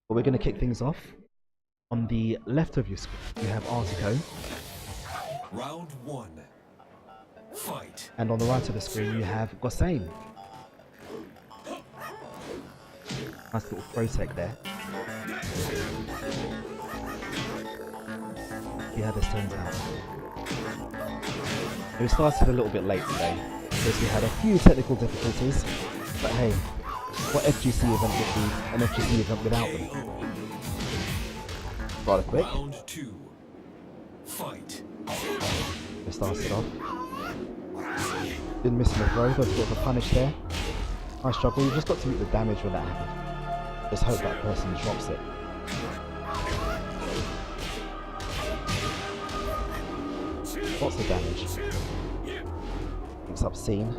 But we're going to kick things off. On the left of your screen, you have Artico. Round one. Fight. And on the right of the screen, you have Gossain. Nice little pro-tech there. See how this turns out. We started a little bit late today because we had a few technical difficulties, but hey, what FGC event would be an FGC event without them? Rather quick. Round two. Fight. We started off. Didn't miss the throw, but a bit of a punish there. Nice job, but you just got to meet the damage when that happened. Just hope that person drops it. Lots of damage. It's obscene.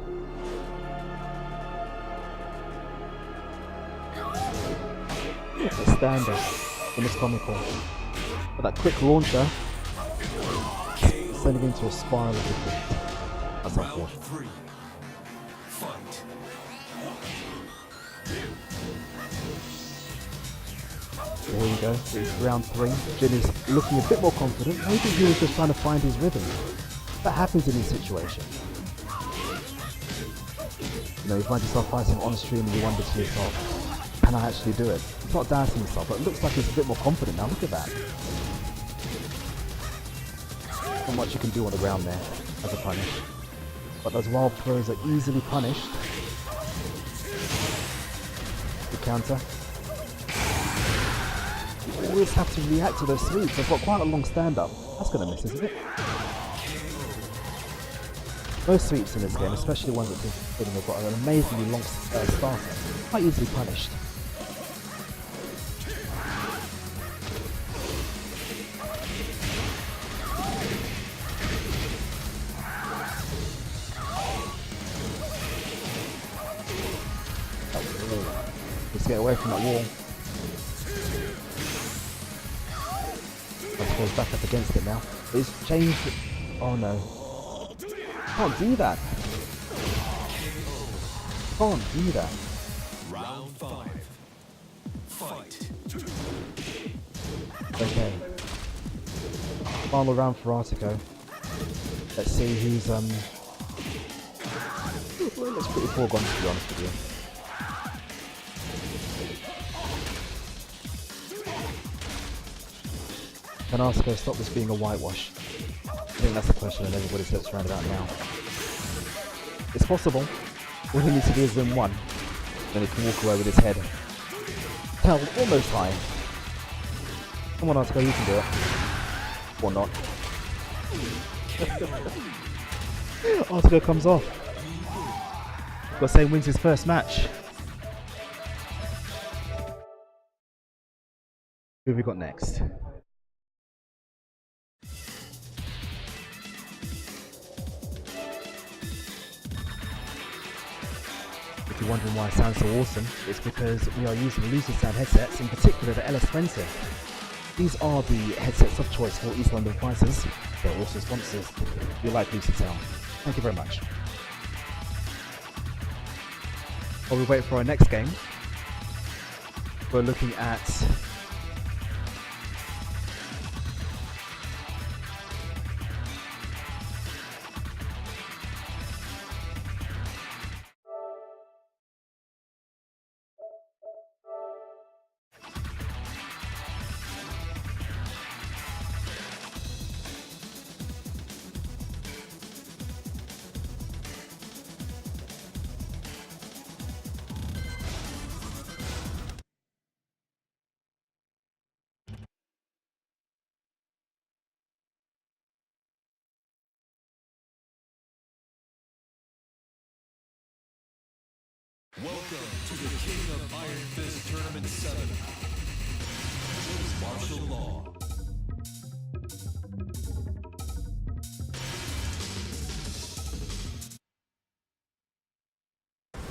A standard in this comical. But that quick launcher sending into a spiral of defeat. That's unfortunate. Three. Fight. So here we go, it's round 3. Jin is looking a bit more confident. Maybe he was just trying to find his rhythm. That happens in these situations. You know, you find yourself fighting on stream and you wonder to yourself, can I actually do it? It's not doubting yourself, but it looks like he's a bit more confident now. Look at that. Not much you can do on the ground there as a punish. But those wild throws are easily punished. The counter. You always have to react to those sweeps. They've got quite a long stand-up. That's going to miss, isn't it? Most sweeps in this game, especially ones that have got an amazingly long starter, quite easily punished. Let's get away from that wall. Goes back up against it now. It's changed. Oh no. Can't do that. Can't do that. Round five. Fight. Okay. Final round for Artico. Let's see who's well, it looks pretty foregone, to be honest with you. Can Artico stop this being a whitewash? I think that's the question and everybody's lips around about now. It's possible. All he needs to do is win one. Then he can walk away with his head held almost high. Come on Artico, you can do it. Or not. Artico comes off. Gossain wins his first match. Who have we got next? If you're wondering why it sounds so awesome, it's because we are using Lucid Sound headsets, in particular the LS20. These are the headsets of choice for East London fighters. They're also sponsors. If you like Lucid Sound, thank you very much. While we wait for our next game, we're looking at Welcome to the King of Iron Fist Tournament 7. Choose martial law.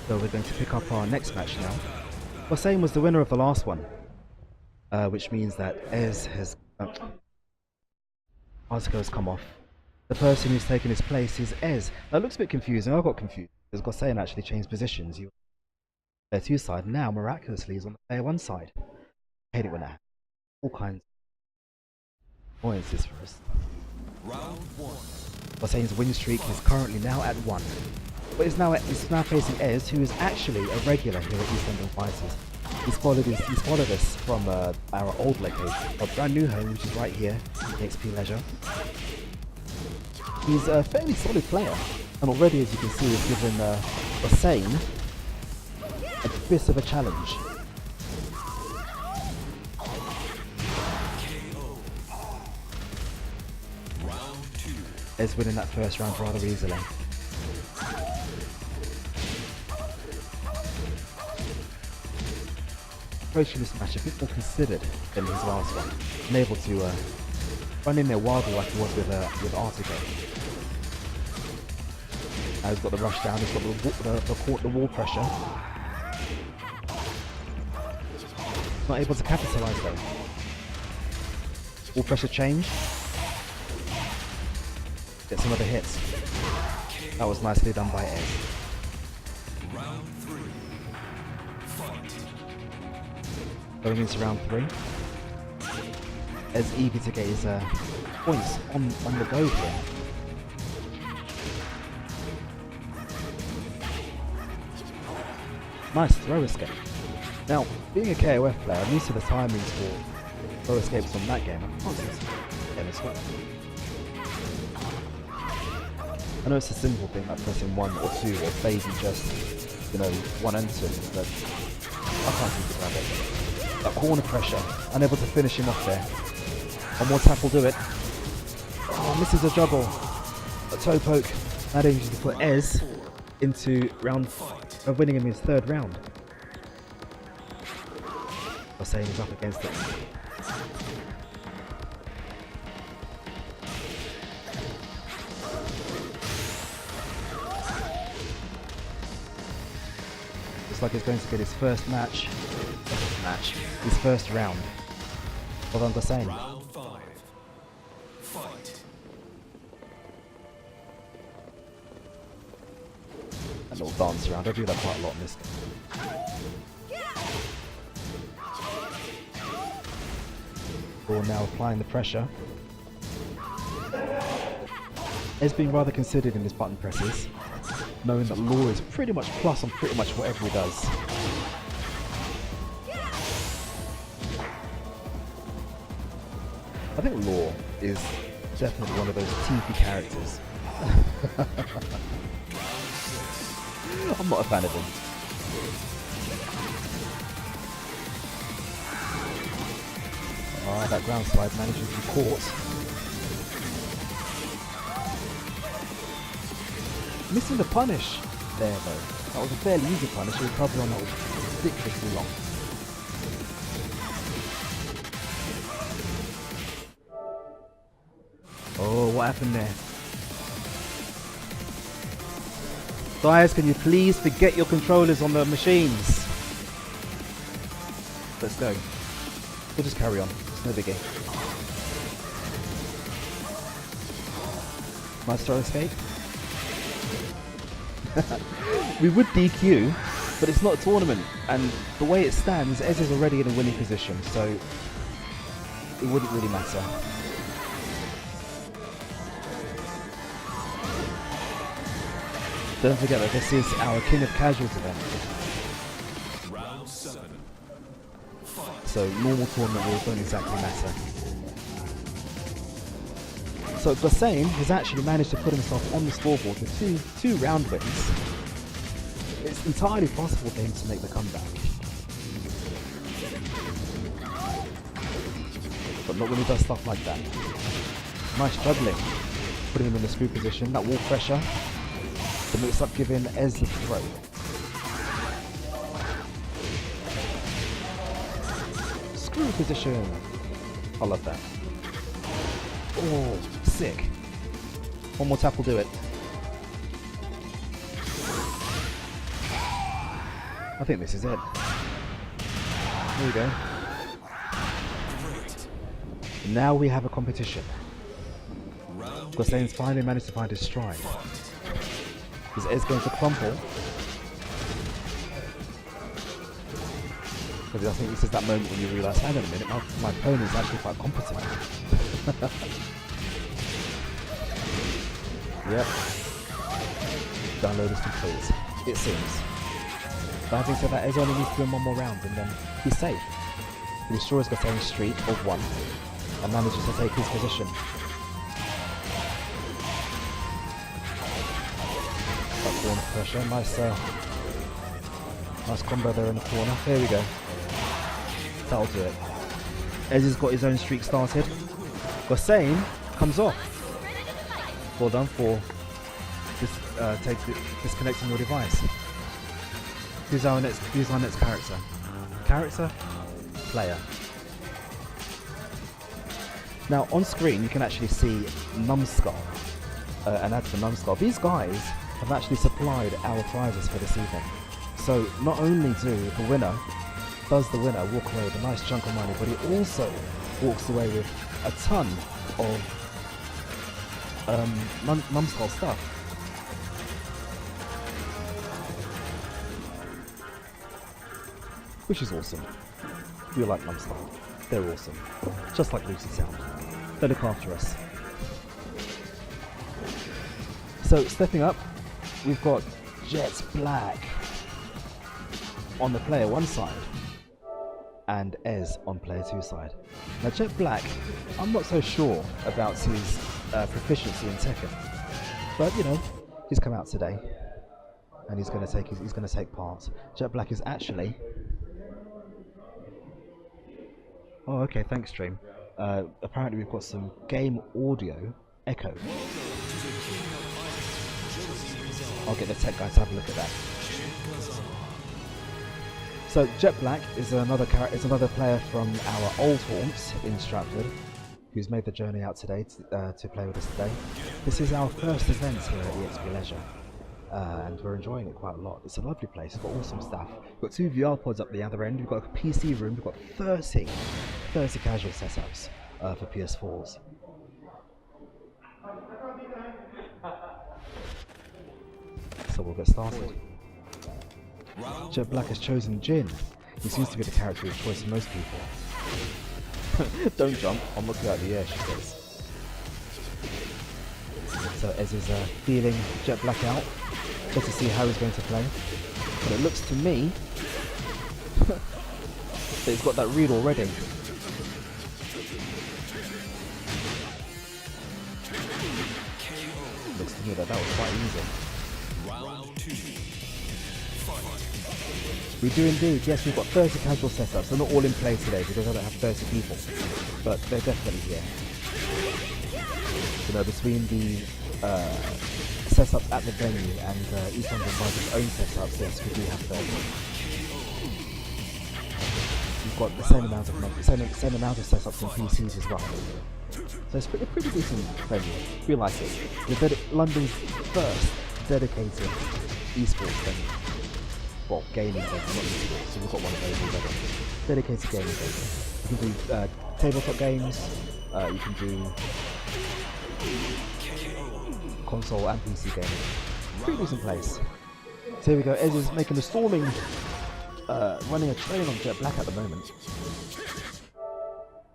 So we're going to pick up our next match now. Gossain was the winner of the last one, which means that Ez has Artico has come off. The person who's taken his place is Ez. That looks a bit confusing. I got confused because Gossain actually changed positions. Player 2 side now miraculously is on the player 1 side. hate it when that happens. All kinds of annoyances for us. Round one. Hosseini's win streak is currently now at 1. But it's now facing Ez, who is actually a regular here at East London Fighters. He's followed us from our old location, our brand new home, which is right here, EXP Leisure. He's a fairly solid player, and already, as you can see, he's given Hossein a bit of a challenge. KO. Round two. Ez winning that first round rather easily. Approaching this match a bit more considered than his last one, and able to run in there wildly like he was with Artigo. Now he's got the rush down, he's got the wall pressure. Not able to capitalise though. Wall pressure change. Get some other hits. That was nicely done by Ez. Round three. Fight. Going into round 3. Ez eager to get his points on the go here. Nice throw escape. Now, being a KOF player, I'm used to the timings for throw escapes on that game. I can't see this game as well. I know it's a simple thing like pressing 1 or 2 or maybe just, you know, 1 and 2, but I can't seem to grab it. That corner pressure, unable to finish him off there. One more tap will do it. Oh, misses a juggle. A toe poke. That aims to put Ez into round winning him his 3rd round. Hossein is up against it. Looks like he's going to get his first match. His first round. Well done, Hossein. Round 5. Fight. A little dance around. I do that quite a lot in this game. Ball now applying the pressure. Has been rather considered in his button presses, knowing that Law is pretty much plus on pretty much whatever he does. I think Law is definitely one of those TV characters. I'm not a fan of him. Alright, that ground slide manages to be caught. Missing the punish there though. That was a fairly easy punish. The recovery on that was ridiculously long. Oh, what happened there? Guys, can you please forget your controllers on the machines? Let's go. We'll just carry on. It's no biggie. Nice throw escape. We would DQ, but it's not a tournament, and the way it stands, Ez is already in a winning position, so it wouldn't really matter. Don't forget that this is our King of Casuals event. Round 7. Fight. So normal tournament rules don't exactly matter. So Hossein has actually managed to put himself on the scoreboard with two round wins. It's entirely possible for him to make the comeback. But not when he does stuff like that. Nice juggling. Putting him in the screw position, that wall pressure. The mix up giving Ez the throw. Screw position. I love that. Oh, sick. One more tap will do it. I think this is it. There we go. Great. Now we have a competition. Round Hossein's finally managed to find his stride. Is Ez going to crumple? Because I think this is that moment when you realise, hang on a minute, my opponent is actually quite competent. Yep. Download is complete, it seems. But having said that, Ez only needs to win one more round and then he's safe. He destroys Gossain's streak of 1 and manages to take his position. That corner pressure, nice combo there in the corner. There we go. That'll do it. Ez has got his own streak started. Gossain comes off. Well done for disconnecting your device. Who's our next character? Character? Player. Now on screen you can actually see Numbskull, an ad for Numbskull. These guys have actually supplied our prizes for this evening. So not only does the winner walk away with a nice chunk of money, but he also walks away with a ton of Numbskull stuff. Which is awesome. We like Numbskull. They're awesome. Just like Lucy Sound. They look after us. So stepping up, we've got Jet Black on the player 1 side and Ez on player 2 side. Now Jet Black, I'm not so sure about his proficiency in Tekken, but you know, he's come out today and he's going to take part. Jet Black is actually. Oh, okay. Thanks, stream. Apparently, we've got some game audio echo. I'll get the tech guy to have a look at that. So Jet Black is another player from our old haunts in Stratford, who's made the journey out today to play with us today. This is our first event here at EXP Leisure, and we're enjoying it quite a lot. It's a lovely place. We've got awesome stuff. We've got 2 VR pods up the other end. We've got a PC room. We've got 30 casual setups for PS4s. So we'll get started. Jet Black has chosen Jin. He seems to be the character of choice for most people. Don't jump, I'll knock you out of the air, she says. So Ez is feeling Jet Black out, just to see how he's going to play. But it looks to me that he's got that read already. Looks to me that was quite easy. We do indeed, yes, we've got 30 casual setups. They're not all in play today because I don't have 30 people, but they're definitely here. You know, between the setup at the venue and each one of his own setups, yes, we do have 30. We've got the same amount of setups in PCs as well. So it's a pretty decent venue. We like it. We're London's first dedicated esports venue. Well, gaming venue, not esports, so we've got one of those already. Dedicated gaming venue. You can do tabletop games, you can do console and PC gaming. Pretty decent place. So here we go, Ez is making a storming, running a train on Jet Black at the moment.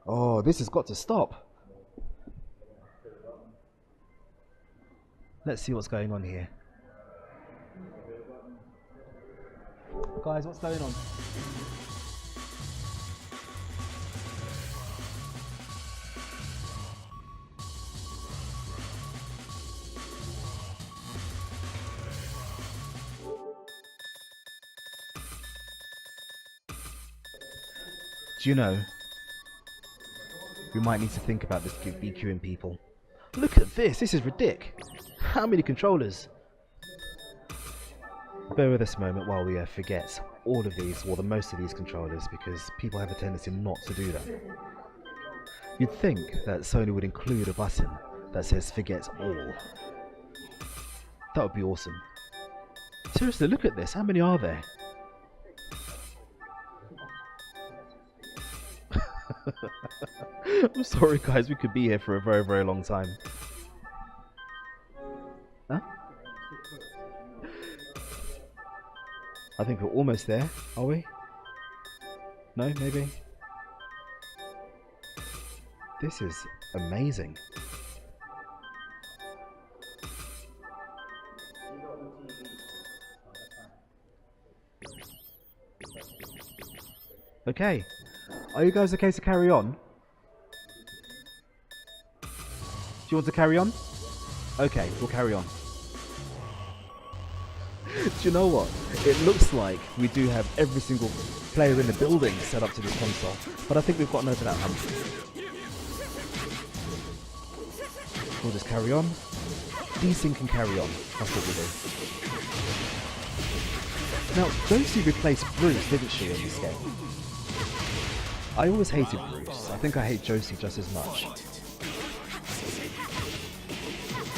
Oh, this has got to stop. Let's see what's going on here. Guys, what's going on? Do you know, we might need to think about this BQing people. Look at this is ridiculous. How many controllers? Bear with us a moment while we forget all of these, or the most of these controllers, because people have a tendency not to do that. You'd think that Sony would include a button that says forget all. That would be awesome. Seriously, look at this. How many are there? I'm sorry guys, we could be here for a very, very long time. Huh? I think we're almost there, are we? No, maybe? This is amazing. Okay. Are you guys okay to carry on? Do you want to carry on? Okay, we'll carry on. Do you know what? It looks like we do have every single player in the building set up to this console, but I think we've gotten over that hump. We'll just carry on. Decent can carry on. That's what we do. Now, Josie replaced Bruce, didn't she, in this game? I always hated Bruce. I think I hate Josie just as much.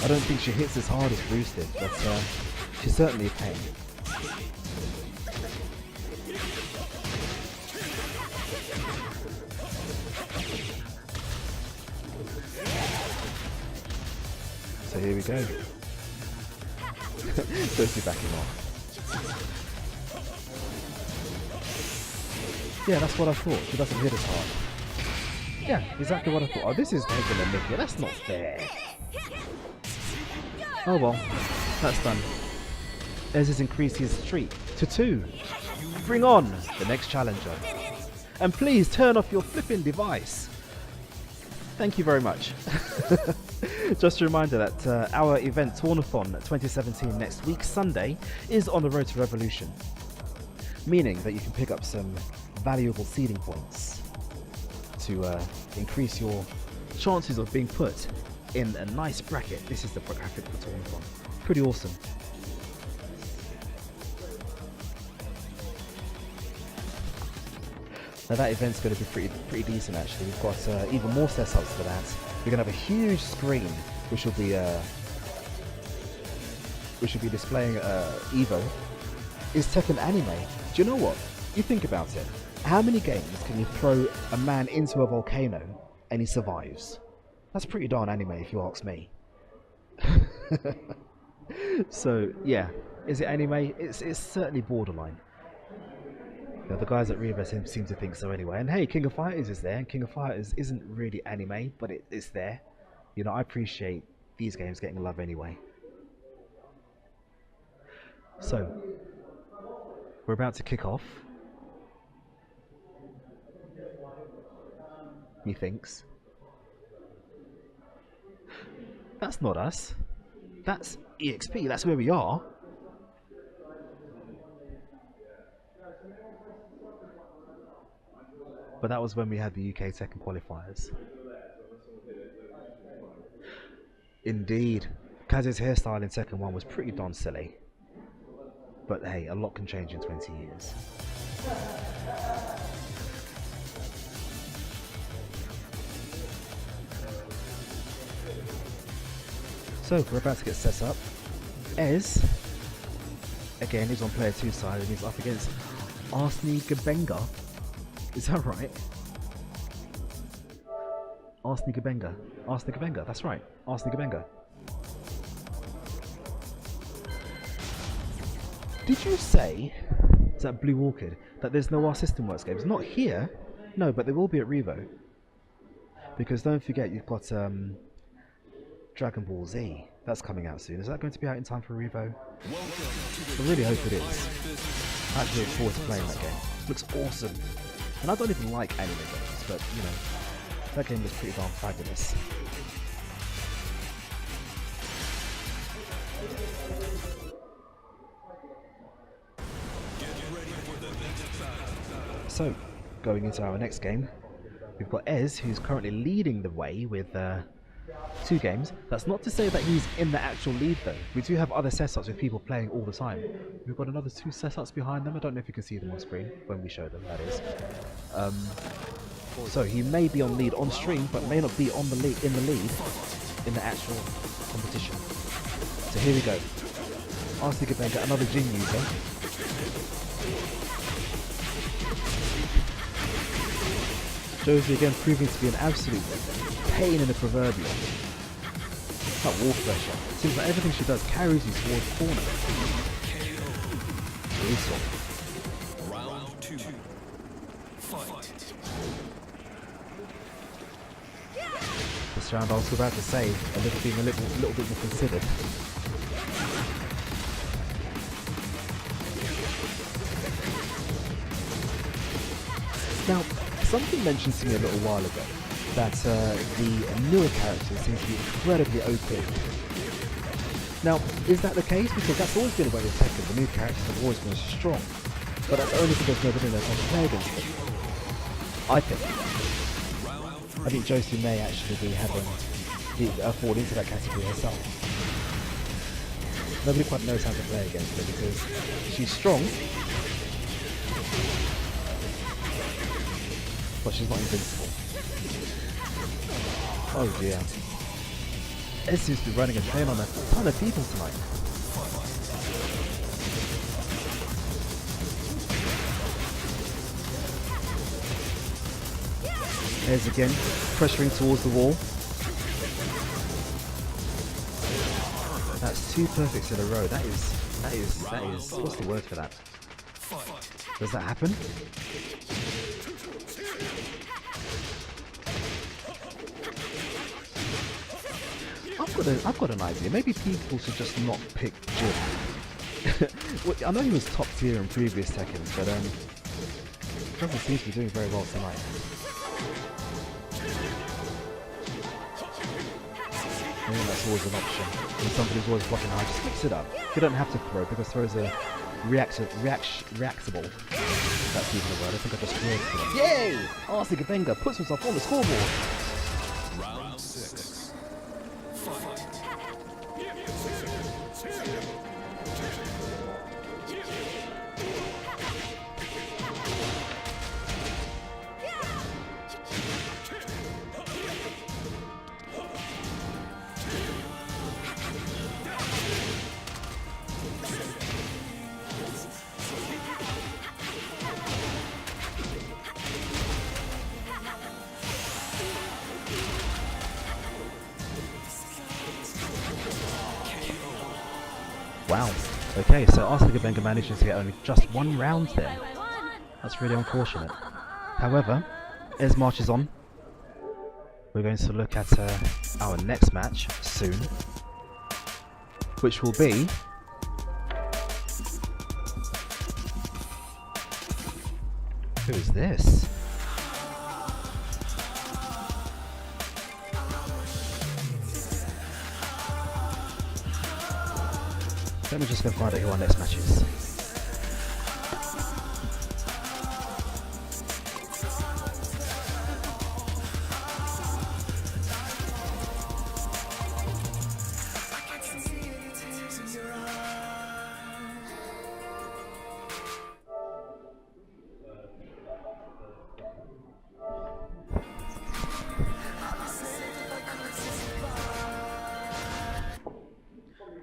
I don't think she hits as hard as Bruce did, but she's certainly a pain. So here we go. Josie backing off. Yeah, that's what I thought. She doesn't hit as hard. Yeah, exactly what I thought. Oh, this is taking a mickey. That's not fair. Oh well, that's done. Ez has increased his streak to 2. Bring on the next challenger. And please turn off your flipping device. Thank you very much. Just a reminder that our event Tornathon 2017 next week, Sunday, is on the road to Revolution. Meaning that you can pick up some valuable seeding points to increase your chances of being put in a nice bracket. This is the graphic for Tornathon. Pretty awesome. Now that event's going to be pretty decent actually. We've got even more setups for that. We're going to have a huge screen which will be displaying Evo. Is Tekken anime? Do you know what? You think about it. How many games can you throw a man into a volcano and he survives? That's pretty darn anime if you ask me. So yeah, is it anime? It's certainly borderline. You know, the guys at Reva seem to think so anyway. And hey, King of Fighters is there. And King of Fighters isn't really anime, but it's there. You know, I appreciate these games getting love anyway. So we're about to kick off. Methinks. That's not us. That's EXP. That's where we are. But that was when we had the UK Tekken qualifiers. Indeed. Kaz's hairstyle in Tekken 1 was pretty darn silly. But hey, a lot can change in 20 years. So, we're about to get set up. Ez, again, is on player 2 side and he's up against Arsene Gabenga. Is that right? Arsene Gabenga. Arsene Gabenga, that's right. Arsene Gabenga. Did you say, is that Blue Orchid, that there's no Our System Works games? Not here, no, but they will be at Revo. Because don't forget, you've got Dragon Ball Z. That's coming out soon. Is that going to be out in time for Revo? I really hope it is. I actually look forward to playing that game. It looks awesome. And I don't even like anime games, but you know, that game was pretty darn fabulous. So, going into our next game, we've got Ez, who's currently leading the way with 2 games. That's not to say that he's in the actual lead though. We do have other setups with people playing all the time. We've got another 2 setups behind them. I don't know if you can see them on screen when we show them, that is. So he may be on lead on stream, but may not be on the lead in the actual competition. So here we go. Arsene Gabenga, another Jin user. Josie again proving to be an absolute pain in the proverbial. That wall pressure. It seems like everything she does carries you towards the corner. Brutal. Round 2. Fight. This round I was about to say, a little bit more considered. Now, something mentioned to me a little while ago that the newer characters seem to be incredibly OP. Now, is that the case? Because that's always been the way with Tekken. The new characters have always been strong, but that's only because there's never been a fun to play against them. I think Josie may actually be having fall into that category herself. Nobody quite knows how to play against her because she's strong, but she's not invincible. Oh dear. Ez seems to be running a train on a ton of people tonight. Ez again, pressuring towards the wall. That's 2 perfects in a row. That is, what's the word for that? Does that happen? I've got an idea. Maybe people should just not pick Jin. Well, I know he was top tier in previous Tekkens, but doesn't seem to be doing very well tonight. I think that's always an option. When somebody's always blocking high, just mix it up. You don't have to throw because throws are reactable. That's even a word. I think I just created it. Yay! Arsene Wenger puts himself on the scoreboard. Round 6. Fight. Wow. Okay, so Arsene Wenger manages to get only just 1 round there. That's really unfortunate. However, Ez marches on. We're going to look at our next match soon, which will be who is this? Let me just go find out who our next match is.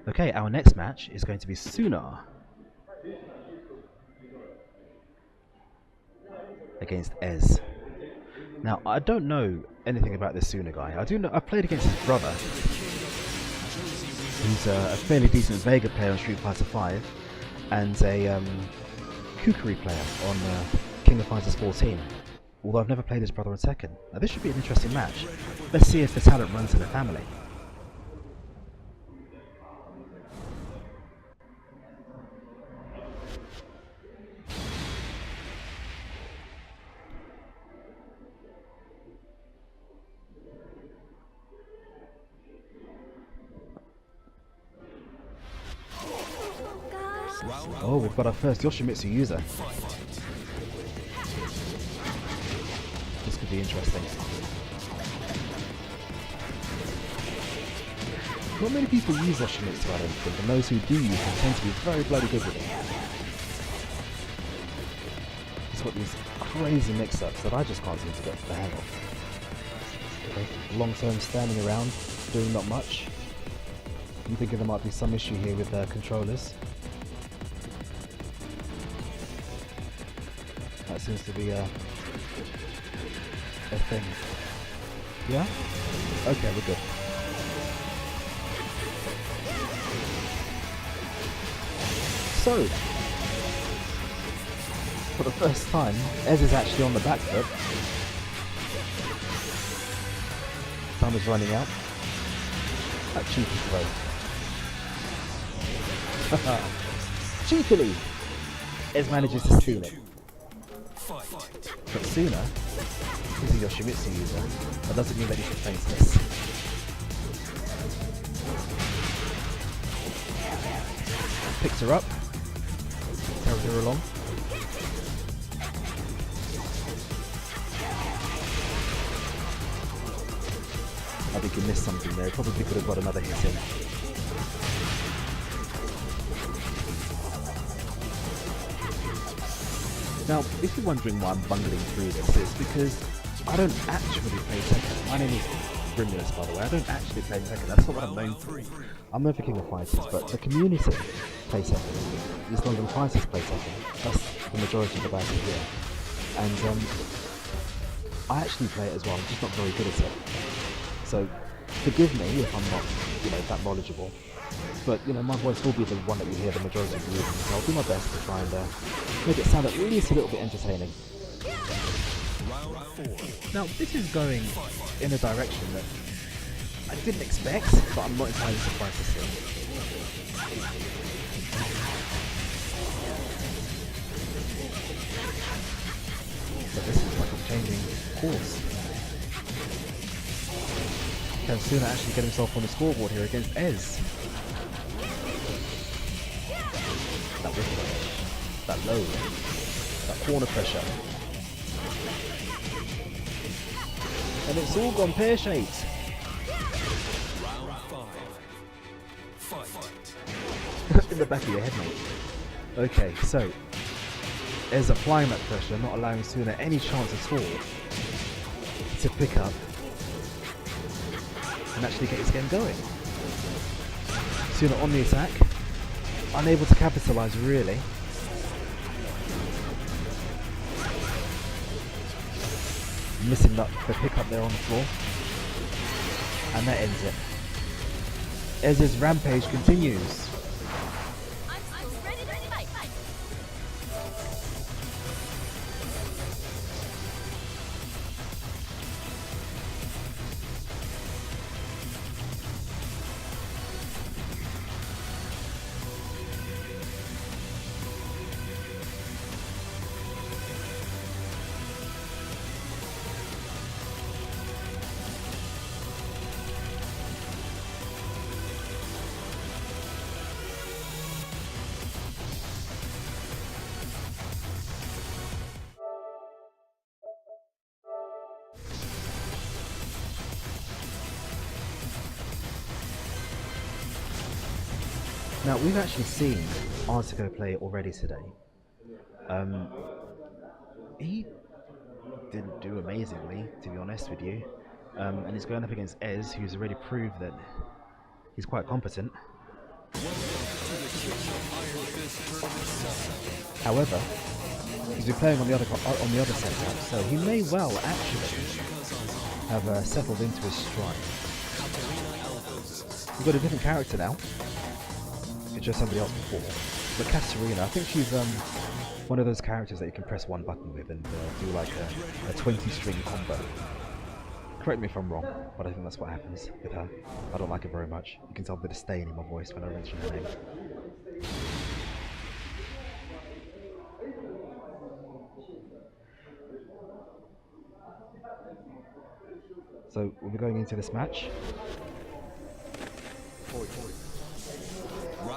Okay, our next match is going to be Suna against Ez. Now, I don't know anything about this Suna guy. I do know I've played against his brother. He's a fairly decent Vega player on Street Fighter V and a Kukuri player on King of Fighters 14. Although I've never played his brother on Tekken. Now, this should be an interesting match. Let's see if the talent runs in the family. Oh, we've got our first Yoshimitsu user. This could be interesting. Not many people use Yoshimitsu, I don't think, and those who do use them tend to be very bloody good with it. It's got these crazy mix-ups that I just can't seem to get the hang of. Okay, long-term standing around, doing not much. I'm thinking there might be some issue here with controllers. That seems to be a thing. Yeah? Okay, we're good. So, for the first time, Ez is actually on the back foot. time is running out. That cheeky throw. Cheekily! Ez manages to steal it. But Suna is a Yoshimitsu user. That doesn't mean that he should face this. Picks her up. Carries her along. I think he missed something there. Probably could have got another hit in. Now, if you're wondering why I'm bungling through this, it's because I don't actually play Tekken. My name is Brimulus, by the way. I don't actually play Tekken. That's not what I'm known for. I'm known for King of Fighters, but the community play Tekken. These London Fighters play Tekken. That's the majority of the guys here. And I actually play it as well. I'm just not very good at it. So forgive me if I'm not, that knowledgeable. But my voice will be the one that you hear the majority of the evening. So I'll do my best to try and make it sound at least a little bit entertaining. Now this is going in a direction that I didn't expect, but I'm not entirely surprised to see. But this is like a changing course. Can Suna actually get himself on the scoreboard here against Ez? That whiplash, that low, that corner pressure. And it's all gone pear-shaped. In the back of your head, mate. Okay, so Ez applying that pressure, not allowing Suna any chance at all to pick up and actually get his game going. Suna on the attack, unable to capitalise really. Missing the pick-up there on the floor. And that ends it. Ez's rampage continues. Now, we've actually seen Artico play already today. He didn't do amazingly, to be honest with you. And he's going up against Ez, who's already proved that he's quite competent. However, he's been playing on the other setup, so he may well actually have settled into his stride. We've got a different character now. It's just somebody else before. But Katarina, I think she's one of those characters that you can press one button with and do like a 20-string combo. Correct me if I'm wrong, but I think that's what happens with her. I don't like it very much. You can tell a bit of disdain in my voice when I mention her name. So we'll be going into this match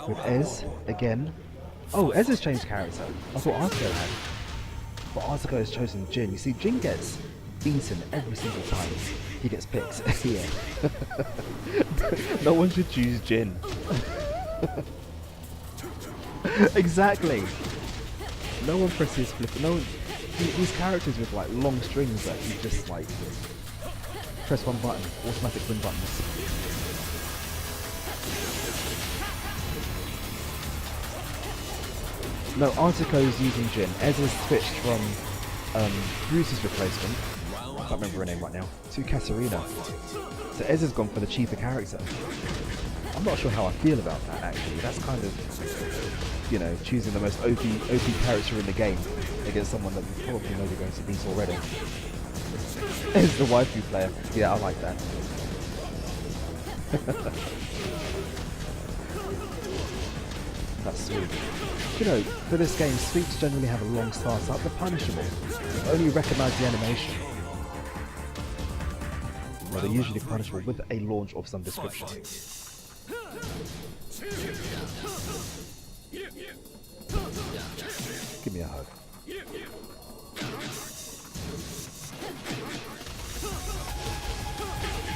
with Ez again. Oh, Ez has changed character. I thought Artico had. But Artico has chosen Jin. You see, Jin gets beaten every single time he gets picked. Yeah. No one should choose Jin. Exactly. No one presses flip. No one. These characters with like long strings that you just like press one button, automatic win buttons. No, Artico's using Jin. Ez has switched from Bruce's replacement, I can't remember her name right now, to Katarina. So Ez has gone for the cheaper character. I'm not sure how I feel about that actually. That's kind of, you know, choosing the most OP character in the game against someone that you probably know you're going to beat already. Ez the waifu player. Yeah, I like that. That's sweet. You know, for this game, sweeps generally have a long start-up. They're punishable. Only recognise the animation. Well, they're usually punishable with a launch of some description. Give me a hug.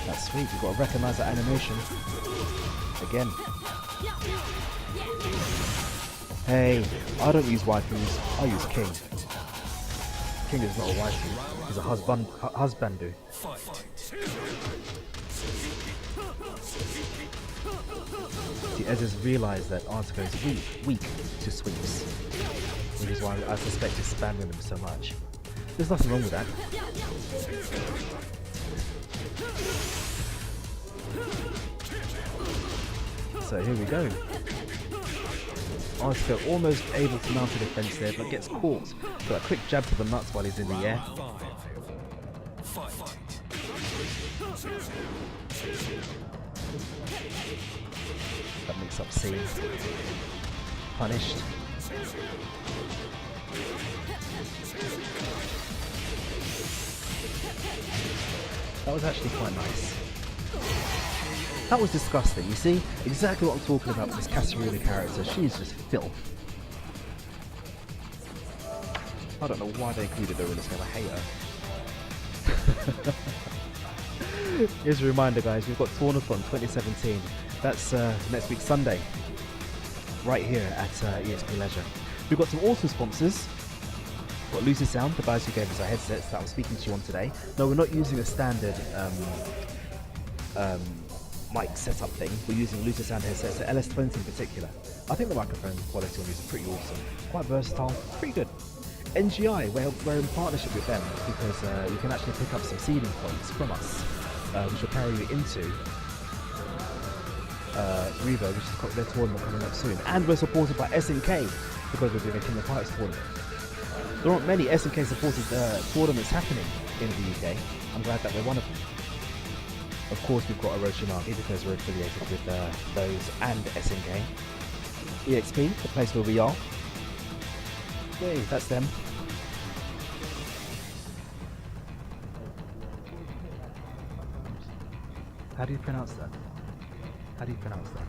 That's sweet, you've got to recognise that animation. Again. Hey, I don't use waifus, I use King. King is not a waifu, he's a husbandu. See, Ez has realised that Article is weak to sweeps, which is why I suspect he's spamming them so much. There's nothing wrong with that. So here we go. Article almost able to mount a defense there, but gets caught. Got a quick jab to the nuts while he's in the air. That mix up scene. Punished. That was actually quite nice. That was disgusting, you see? Exactly what I'm talking about with this Casserina character. She's just filth. I don't know why they included her in this game, I hate her. Here's a reminder guys, we've got Tournathon 2017. That's next week Sunday. Right here at EXP Leisure. We've got some awesome sponsors. We've got Lucid Sound, the guys who gave us our headsets that I was speaking to you on today. No, we're not using a standard mic setup thing. We're using Lucid Sound headsets, the LS20 in particular. I think the microphone quality on these is pretty awesome. Quite versatile, pretty good. NGI, we're in partnership with them because you can actually pick up some seeding points from us, which will carry you into Revo, which is their tournament coming up soon. And we're supported by SNK because we're doing a King of Fighters tournament. There aren't many SNK supported tournaments happening in the UK. I'm glad that we're one of them. Of course, we've got Orochimaru because we're affiliated with those and SNK. EXP, the place where we are. Yay, that's them. How do you pronounce that? How do you pronounce that?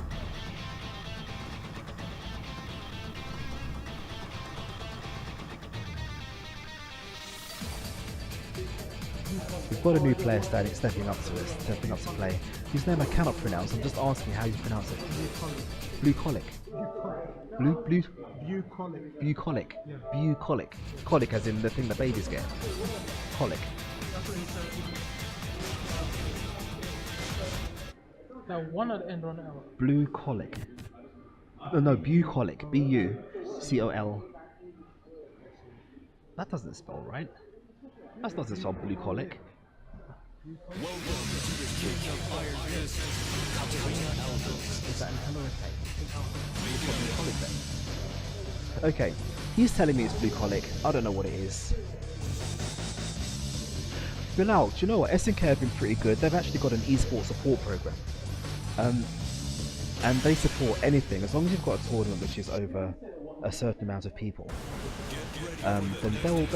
We've got a new player stepping up to play, whose name I cannot pronounce. I'm just asking how you pronounce it. Bucolic. Bucolic. Yeah. Bucolic. Colic as in the thing that babies get. Colic. Now one at the end on L. Blue colic. No, bucolic. B-U-C-O-L. That doesn't spell right. That doesn't spell bucolic. Is that an L or a K? Okay, he's telling me it's bucolic. I don't know what it is. But now, do you know what? SNK have been pretty good. They've actually got an esports support program. And they support anything as long as you've got a tournament which is over a certain amount of people. Then they'll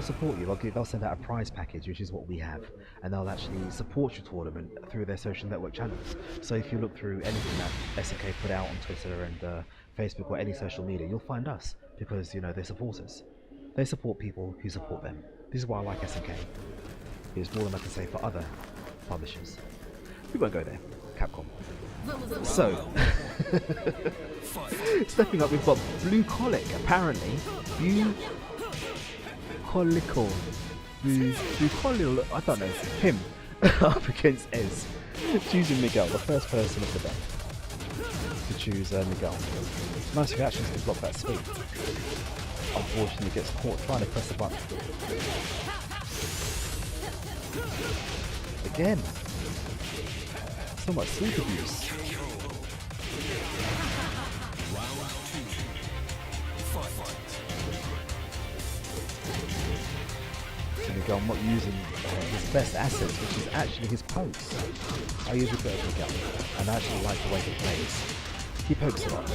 support you. They'll send out a prize package, which is what we have, and they'll actually support your tournament through their social network channels. So if you look through anything that SNK put out on Twitter and Facebook or any social media, you'll find us because you know they support us. They support people who support them. This is why I like SNK. There's more than I can say for other publishers. We won't go there. Capcom. So, stepping up, we've got Blue Colic, apparently. Bucolical. I don't know. Him up against Ez. Choosing Miguel, the first person of the day to choose Miguel. Nice reactions to block that sweep. Unfortunately, gets caught trying to press the button. Again. So much sweep abuse. So Miguel not using his best assets, which is actually his pokes. I use a bit of Miguel, and I actually like the way he plays. He pokes a lot.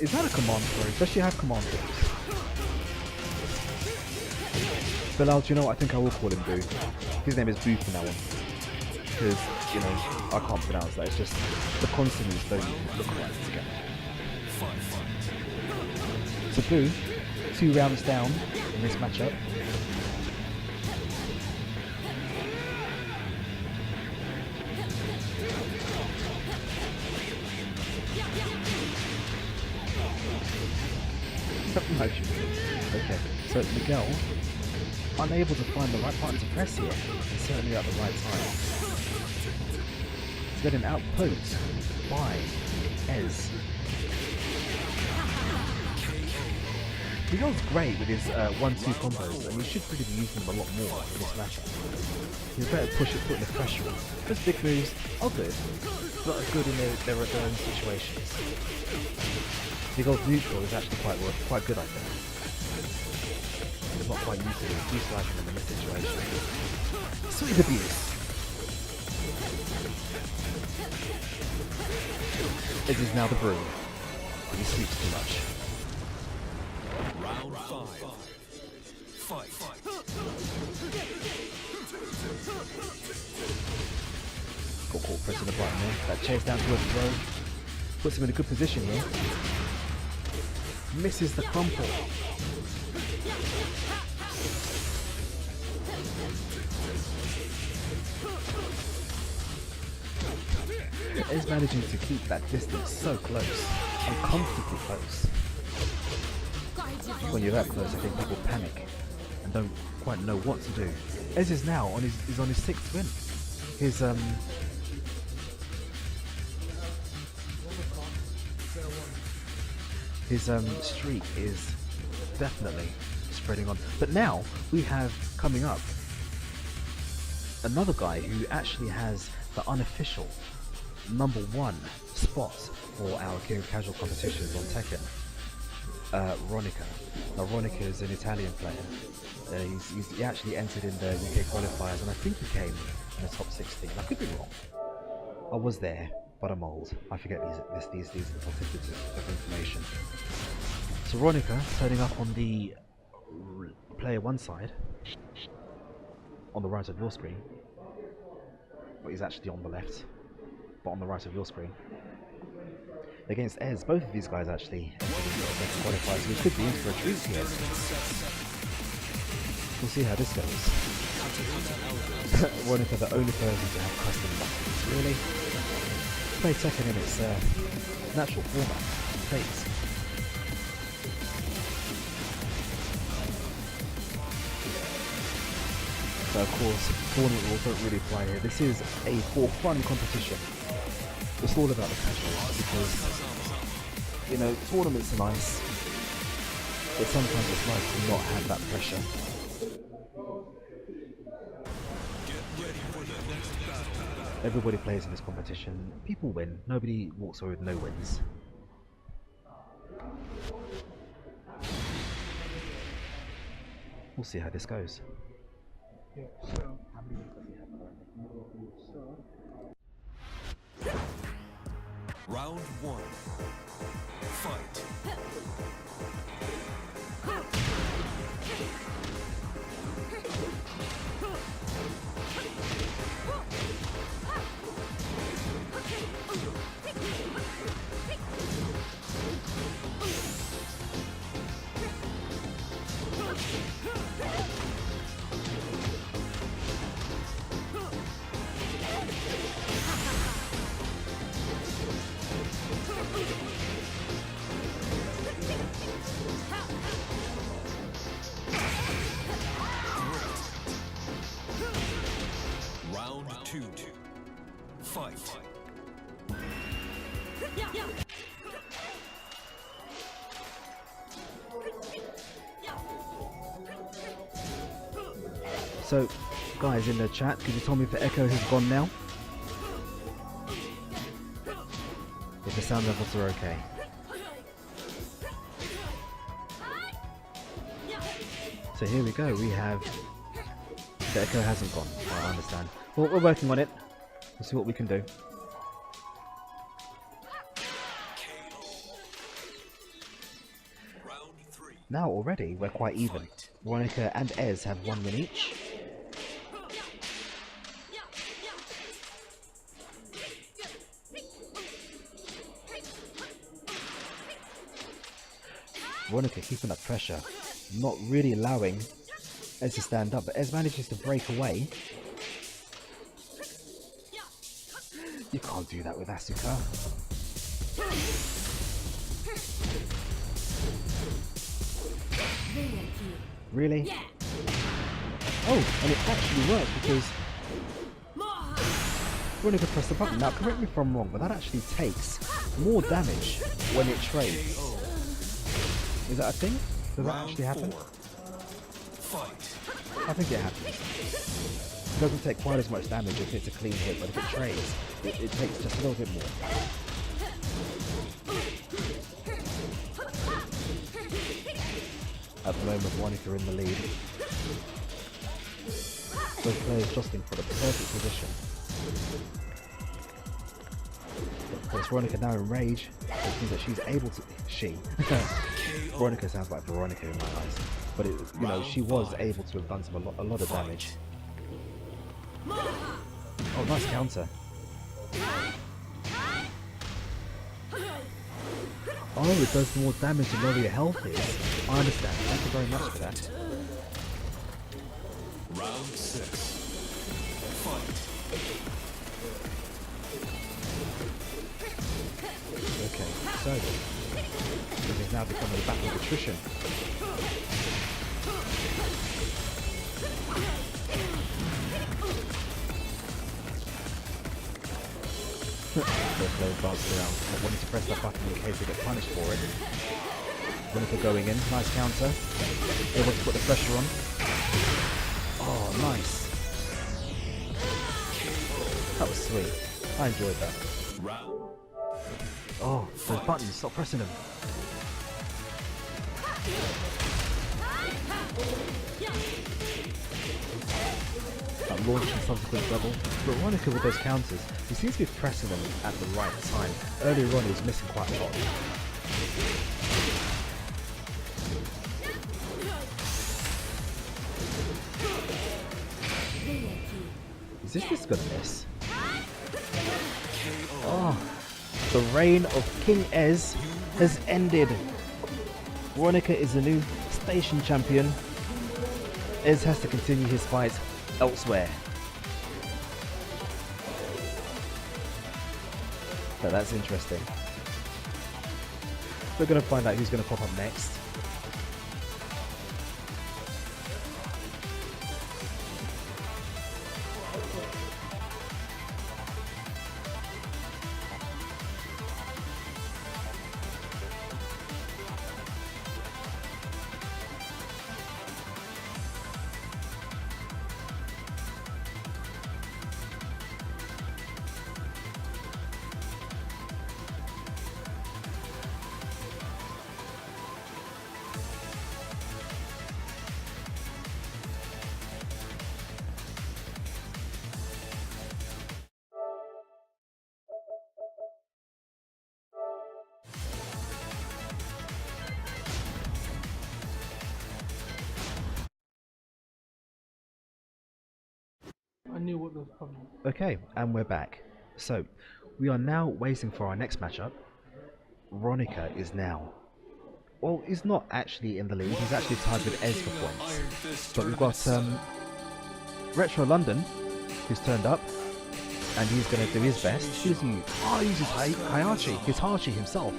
Is that a command throw? Does she have command throws? Bilal, do you know what? I think I will call him Boo. His name is Boo from now on. Because, you know, I can't pronounce that. It's just the consonants don't look right together. So Boo, 2 rounds down in this matchup. Okay, so Miguel, unable to find the right button to press here, and certainly at the right time. He's getting outpoked by Ez. Miguel's great with his 1-2 combos, and he should really be using them a lot more in this matchup. He's better push it, putting the pressure on. Those big moves are good, but are good in their own situations. Miguel's neutral is actually quite good, I think. He's not quite utilizing them in this situation. Sweet abuse. This is now the broom. He sleeps too much. Round 5. Fight. Got caught pressing the button there. That chase down to a throw. Puts him in a good position here. Misses the crumple. Is managing to keep that distance so close, uncomfortably close. When you're that close, I think people panic and don't quite know what to do. Ez is now on his 6th win. His streak is definitely spreading on. But now we have coming up another guy who actually has the unofficial #1 spot for our King of Casual competitions on Tekken. Ronica. Now Ronica is an Italian player. He actually entered in the UK qualifiers, and I think he came in the top 16. I could be wrong. I was there, but I'm old. I forget these little tidbits of information. So Ronica turning up on the player 1 side, on the right of your screen. But he's actually on the left, but on the right of your screen. Against Ez, both of these guys actually qualify, so we could be in for a treat here. We'll see how this goes. Ronica, the only person to have custom buttons, really? Play Tekken in its natural format, please. So of course, tournament rules don't really apply here. This is a for fun competition. It's all about the casuals, because, you know, tournaments are nice, but sometimes it's nice to not have that pressure. Everybody plays in this competition. People win. Nobody walks away with no wins. We'll see how this goes. Round 1. Fight. Round 2. Fight. So, guys in the chat, could you tell me if the echo has gone now? If the sound levels are okay. So here we go, we have... The echo hasn't gone, I understand. Well, we're working on it. We'll see what we can do. Round 3. Now already, we're quite even. Fight. Veronica and Ez have 1 win each. Veronica keeping up pressure, not really allowing Ez to stand up, but Ez manages to break away. You can't do that with Asuka. Really? Oh, and it actually worked because Veronica pressed the button. Now, correct me if I'm wrong, but that actually takes more damage when it trades. Is that a thing? Does that actually happen? 4. Fight. I think it happens. It doesn't take quite as much damage if it's a clean hit, but if it trades, it takes just a little bit more. At the moment, Veronica in the lead. Both players jostling for the perfect position. Of course, Veronica now in rage, which means that she's able to... Veronica sounds like Veronica in my eyes. But, you know, she was able to have done a lot of damage. Oh, nice counter. Oh, it does more damage the lower your health is. I understand. Thank you very much for that. Round 6. Fight. Okay, so this is now becoming a battle of attrition. First player advances around, not wanting to press that button in case they get punished for it. Veronica going in, nice counter. Able to put the pressure on. Oh, nice. That was sweet. I enjoyed that. Round. Oh, those buttons, stop pressing them. That launch and subsequent double. But Veronica with those counters, he seems to be pressing them at the right time. Earlier on he was missing quite a lot. Is this just gonna miss? Oh, the reign of King Ez has ended. Veronica is the new station champion. Ez has to continue his fight elsewhere. So that's interesting. We're going to find out who's going to pop up next. I knew what was coming. Okay, and we're back. So, we are now waiting for our next matchup. Veronica is now... Well, he's not actually in the lead, he's actually tied with Ez for points. But we've got Retro London, who's turned up, and he's going to do his best. Who's he? Oh, he uses Hayachi, Hitachi himself.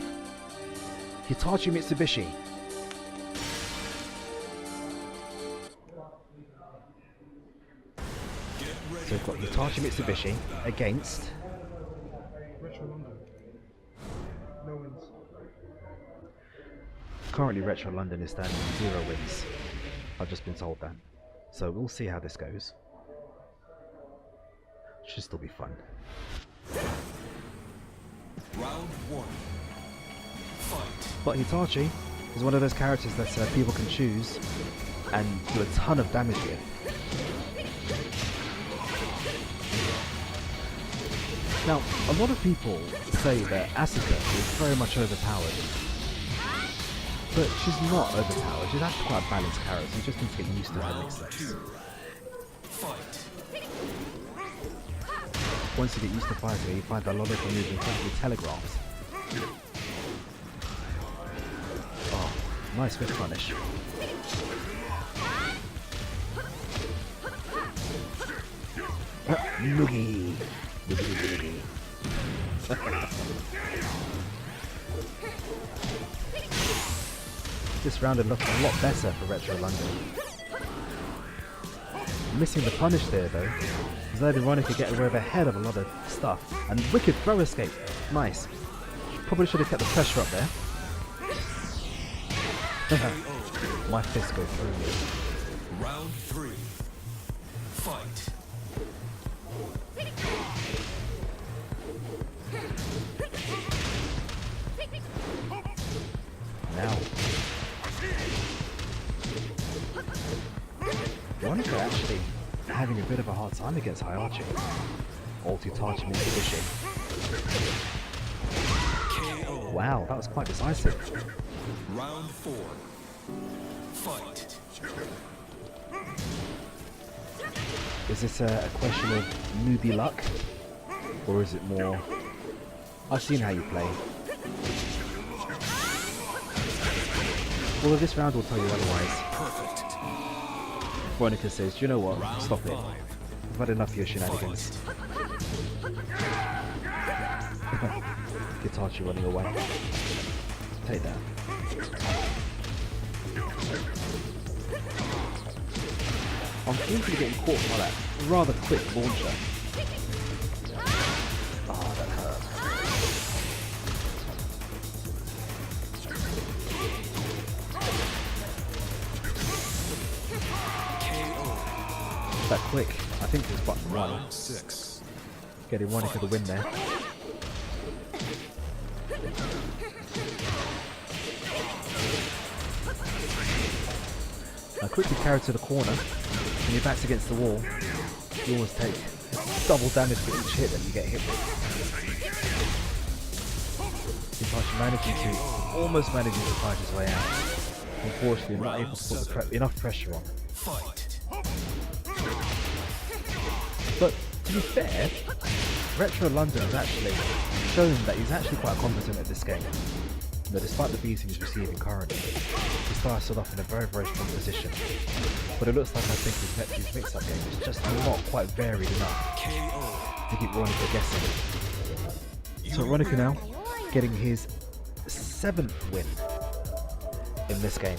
Hitachi Mitsubishi. So we've got Hitachi Mitsubishi against... Retro London. No wins. Currently Retro London is standing 0 wins. I've just been told that. So we'll see how this goes. Should still be fun. Round 1. Fight. But Hitachi is one of those characters that people can choose and do a ton of damage with. Now, a lot of people say that Asuka is very much overpowered, but she's not overpowered. She's actually quite a balanced character. You just need to get used to her mix-ups. Once you get used to fighting her, you find that a lot of the moves incredibly telegraphed. Oh, nice whip punish. Noogie! Noogie. This round had looked a lot better for Retro London. Missing the punish there though, as though Veronica get away with ahead of a lot of stuff. And wicked throw escape. Nice. Probably should have kept the pressure up there. My fist go through me. Round 3. Fight. Now. Veronica actually having a bit of a hard time against high arching. Multi-touching into dishing. Wow, that was quite decisive. Round 4. Fight. Is this a question of newbie luck? Or is it more... I've seen how you play. Although this round will tell you otherwise. Perfect. Veronica says, do you know what? Stop it. I've had enough of your shenanigans. Hitachi running away. Take that. I'm thinking of getting caught by that rather quick launcher. Oh, that hurt. That quick. I think it was button 1. Round 6. Getting Veronica the win there. Now quickly carry to the corner. When your back's against the wall, you always take double damage for each hit that you get hit with. Almost managing to fight his way out. Unfortunately, not able to put enough pressure on. But to be fair, Retro London has actually shown that he's actually quite competent at this game. That despite the beating he's receiving currently, he started off in a very, very strong position. But it looks like I think his mix-up game is just not quite varied enough to keep Veronica guessing. So Veronica now getting his 7th win in this game.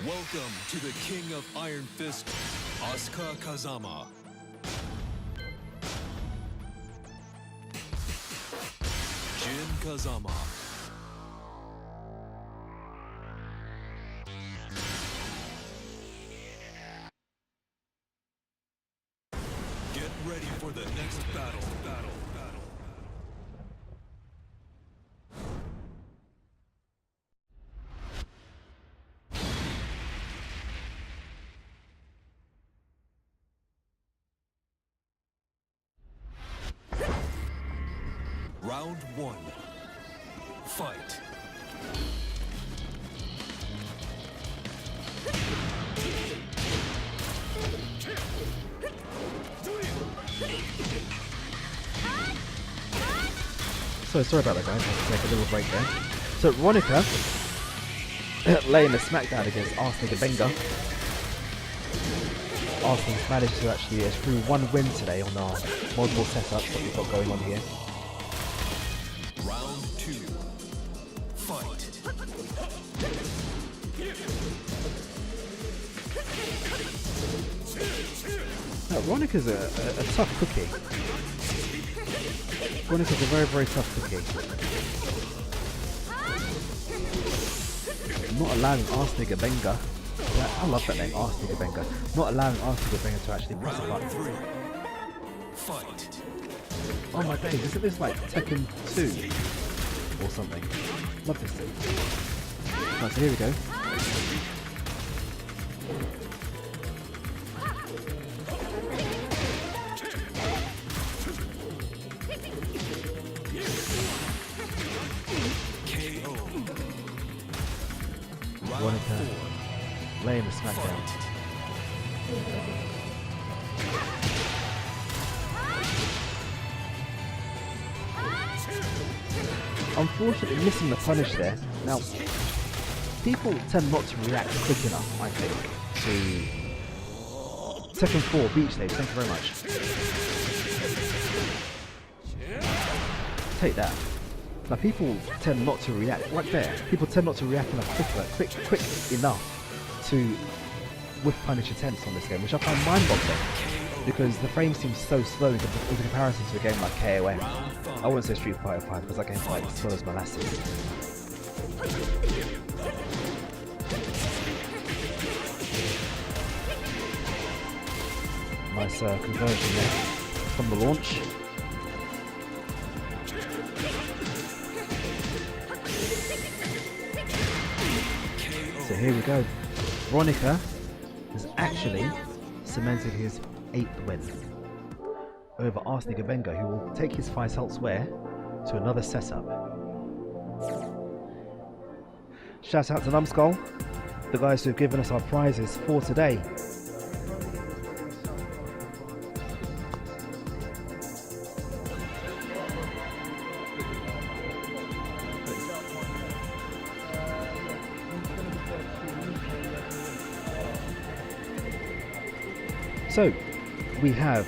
Welcome to the King of Iron Fist, Asuka Kazama. Jin Kazama. Get ready for the next battle. Round one. Fight. So sorry about that, guys. I'll take a little break there. So Ronica laying a smackdown against Arsenal Benga. Arsenal's managed to actually accrue one win today on our multiple setups that we've got going on here. Round two. Fight. Now, Ronica's a tough cookie. Ronica's a very, very tough cookie. Not allowing Arsenal Benga. I love that name, Arsenal Benga. Not allowing Arsenal Benga to actually press a button. Three. Fight. Oh my days, isn't this like Tekken 2 or something? Love this thing. Right, so here we go. Ronica laying the smackdown. Unfortunately missing the punish there. Now, people tend not to react quick enough, I think, to Tekken 4 Beach Stage. Thank you very much. Take that. Now people tend not to react, right there, people tend not to react enough quick enough to with punish attempts on this game, which I find mind-boggling, because the frame seems so slow in comparison to a game like KOF. I wouldn't say Street Fighter 5 because that game's like slow as molasses. Nice conversion there from the launch. So here we go. Ronica has actually cemented his 8th win over Arsenal Benga, who will take his fight elsewhere to another setup. Shout out to Numbskull, the guys who have given us our prizes for today. So, we have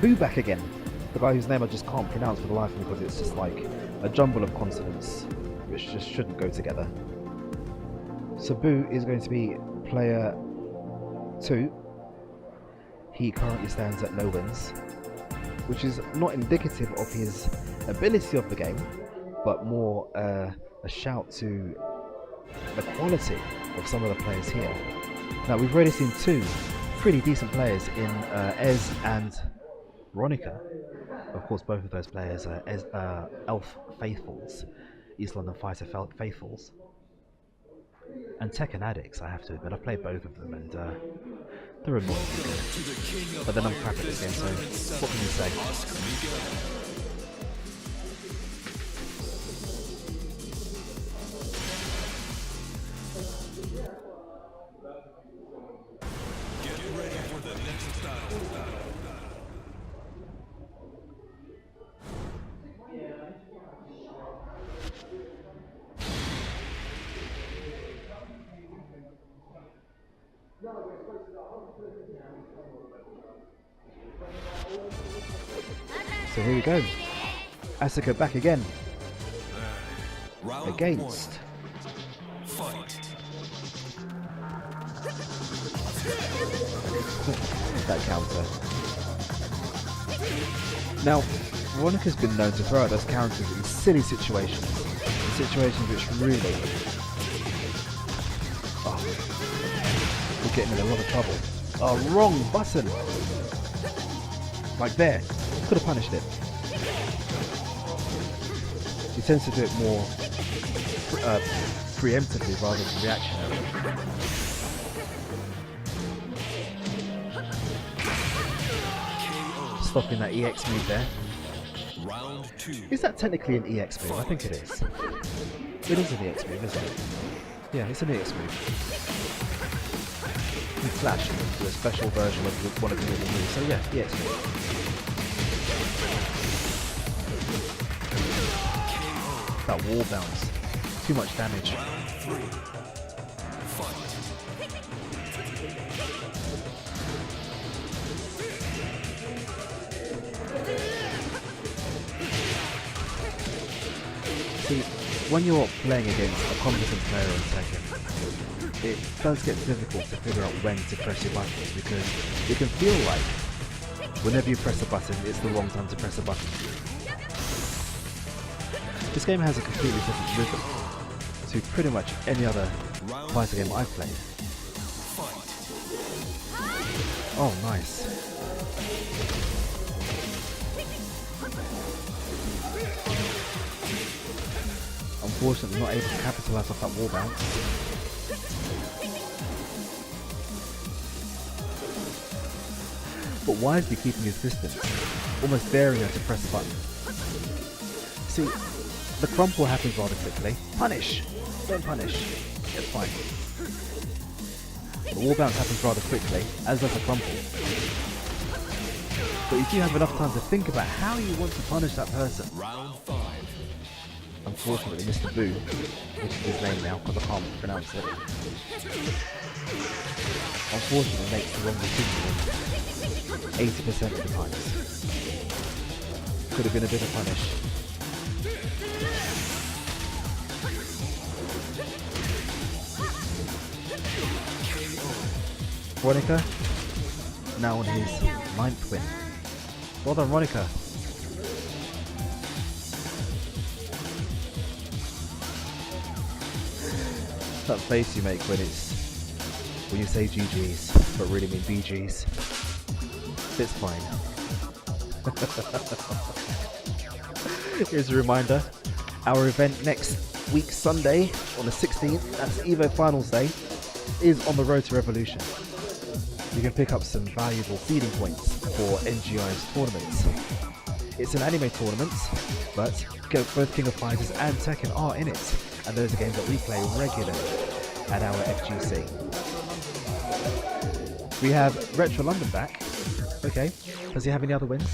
Boo back again, the guy whose name I just can't pronounce for the life of me because it's just like a jumble of consonants which just shouldn't go together. So Boo is going to be player 2. He currently stands at no wins, which is not indicative of his ability of the game, but more a shout to the quality of some of the players here. Now we've already seen 2 pretty decent players in Ez and Ronica. Of course, both of those players are Elf Faithfuls, East London Fighter Faithfuls, and Tekken Addicts. I have to admit, I've played both of them, and they're annoying. But then I'm crap at this game, so what can you say? So here we go. Asuka back again against that counter. Now, Veronica's been known to throw out those counters in silly situations, which really will get him in a lot of trouble. Oh, wrong button! Like there. Could have punished it. He tends to do it more preemptively rather than reactionary. Stopping that EX move there. Round 2. Is that technically an EX move? I think it is. It is an EX move, isn't it? Yeah, it's an EX move. You flash into a special version of one of the normal moves, so yeah, EX move. That wall bounce. Too much damage. See, when you're playing against a competent player in Tekken, it does get difficult to figure out when to press your buttons because it can feel like whenever you press a button, it's the wrong time to press a button. This game has a completely different rhythm to pretty much any other fighter game I've played. Oh, nice. Unfortunately, not able to capitalize off that wall bounce. But wisely keeping his distance, almost daring her to press the button. See, the crumple happens rather quickly. Punish! Don't punish. It's fine. The wall bounce happens rather quickly, as does the crumple. But if you have enough time to think about how you want to punish that person. Round 5. Unfortunately, Mr. Boo, which is his name now because I can't pronounce it, unfortunately makes the wrong decision 80% of the time. Could have been a bit of punish. Ronica, now on his 9th win. Well done, Ronica. That face you make when you say GG's, but really mean BG's. It's fine. Here's a reminder, our event next week Sunday on the 16th, that's EVO Finals Day, is on the road to Revolution. You can pick up some valuable seeding points for NGI's tournaments. It's an anime tournament, but both King of Fighters and Tekken are in it, and those are games that we play regularly at our FGC. We have Retro London back. Okay, does he have any other wins?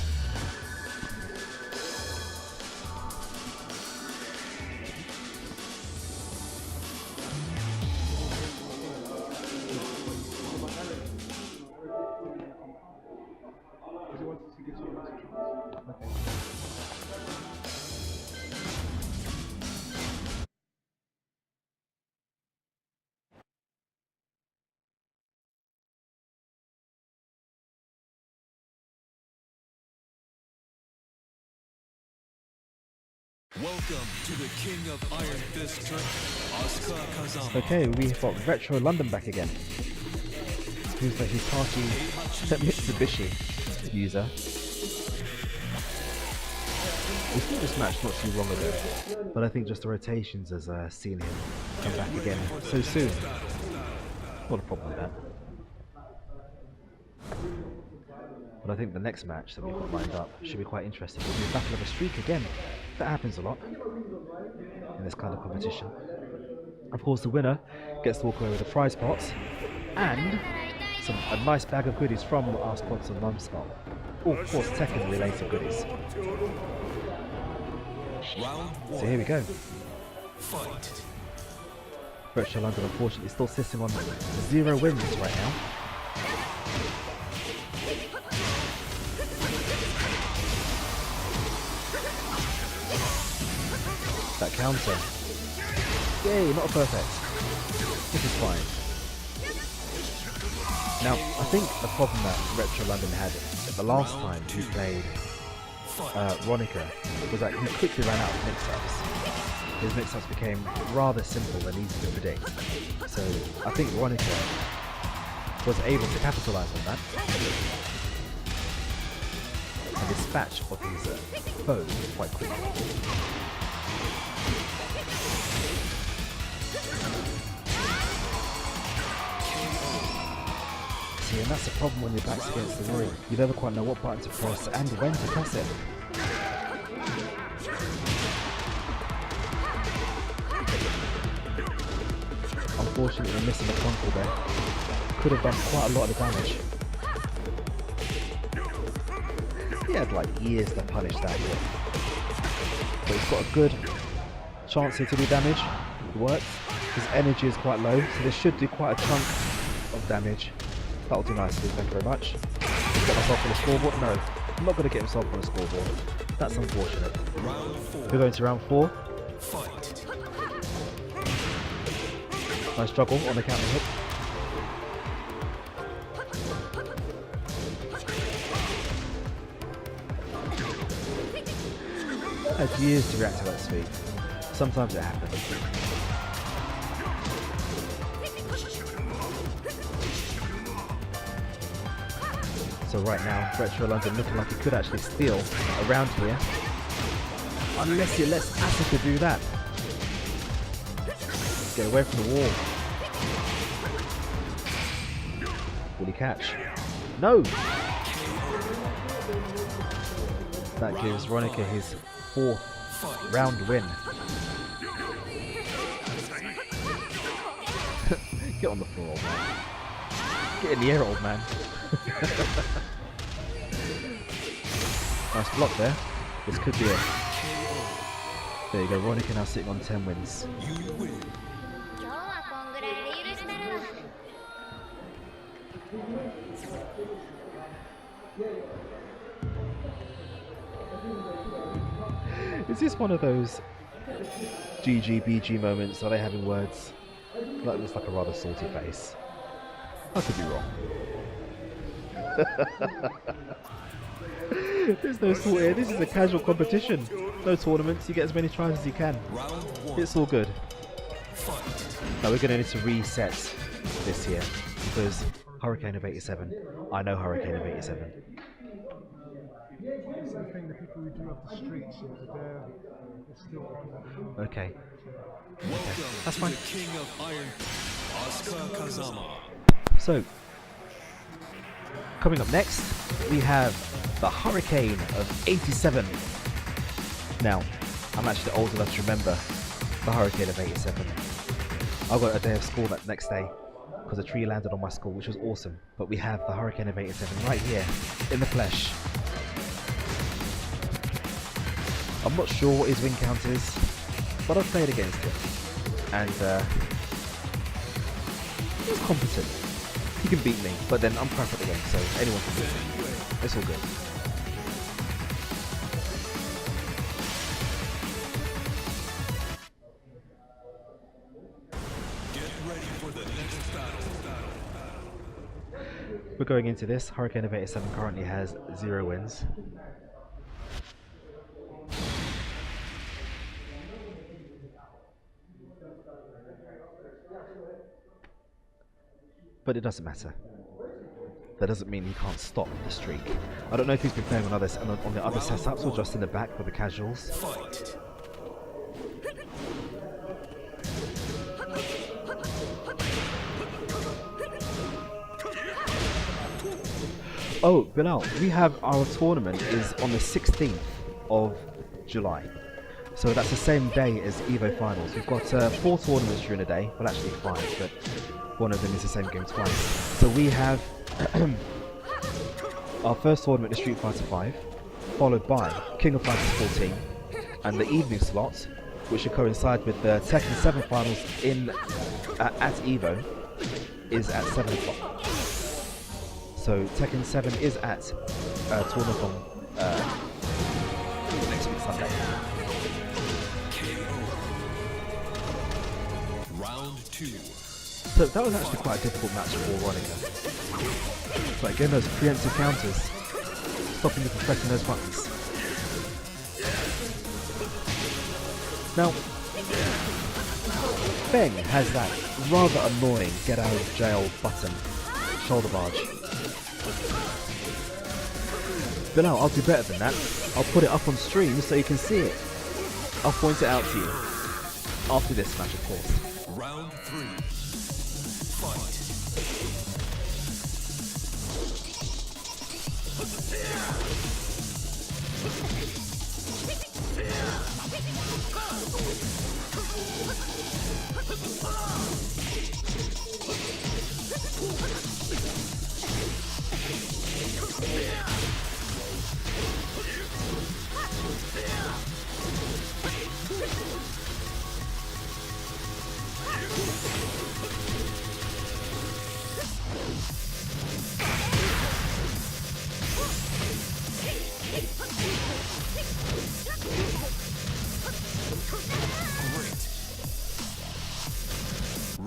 Welcome to the King of Iron Fist tournament, Asuka Kazama. Okay, we've got Retro London back again. Who's the Hitachi Mitsubishi user. We saw this match not too long ago, but I think just the rotations has seen him come back again so soon. Not a problem with that. But I think the next match that we've got lined up should be quite interesting. It'll be a battle of a streak again. That happens a lot in this kind of competition. Of course, the winner gets to walk away with a prize pot and a nice bag of goodies from our sponsor Numbskull. Oh, of course, Tekken related goodies. So here we go. Fight. Retro London unfortunately still sitting on 0 wins right now. That counter. Yay, not a perfect. This is fine. Now, I think the problem that Retro London had the last time he played Ronica was that he quickly ran out of mix-ups. His mix-ups became rather simple and easy to predict. So I think Ronica was able to capitalize on that and dispatch of his foe quite quickly. See, and that's the problem when your back's against the wall. You never quite know what button to press and when to press it. unfortunately missing the frontal there. Could have done quite a lot of damage. He had like years to punish that hit. But he's got a good chance here to do damage. It works. His energy is quite low, so this should do quite a chunk of damage. That'll do nicely, thank you very much. He's got myself on the scoreboard? No, I'm not going to get himself on the scoreboard. That's unfortunate. We're going to round 4. Fight. Nice struggle on the counter hit. I had years to react to that speed. Sometimes it happens. So right now, Retro London looking like he could actually steal around here. Unless he lets Asuka do that. Get away from the wall. Will he catch? No! That gives Ronica his 4th round win. Get on the floor, old man. Get in the air, old man. Nice block there. This could be it. There you go, Ronica now sitting on 10 wins. You win. Is this one of those GG-BG moments? Are they having words? That looks like a rather salty face. I could be wrong. There's no sort here. This is a casual competition. No tournaments. You get as many tries as you can. It's all good. Now we're going to need to reset this here because Hurricane of 87. I know Hurricane of 87. It's the thing, the people who do have the streets, they're still on that. Okay. Welcome That's to fine. the King of Iron, Asuka Kazama. So, coming up next, we have the Hurricane of 87. Now, I'm actually old enough to remember the Hurricane of 87. I got a day of school that next day because a tree landed on my school, which was awesome. But we have the Hurricane of 87 right here in the flesh. I'm not sure what his win count is, but I've played against him. And he's competent. He can beat me, but then I'm crap at the game, so anyone can beat me. It's all good. Get ready for the next battle. We're going into this. Hurricane of 87 currently has 0 wins. But it doesn't matter. That doesn't mean he can't stop the streak. I don't know if he's been playing on the other setups or just in the back for the casuals. Fight. Oh, Bilal, we have our tournament is on the 16th of July. So that's the same day as EVO Finals. We've got 4 tournaments during the day. Well, actually 5, but one of them is the same game twice. So we have our first tournament is Street Fighter 5, followed by King of Fighters 14, and the evening slot, which should coincide with the Tekken 7 finals in at EVO, is at 7 o'clock. So Tekken 7 is at Tournathon next week Sunday. Round 2. So that was actually quite a difficult match for Ronica. But again, those preemptive counters, stopping you from pressing those buttons. Now, Feng has that rather annoying get out of jail button, shoulder barge. But no, I'll do better than that. I'll put it up on stream so you can see it. I'll point it out to you. After this match, of course. Round 3. Fight.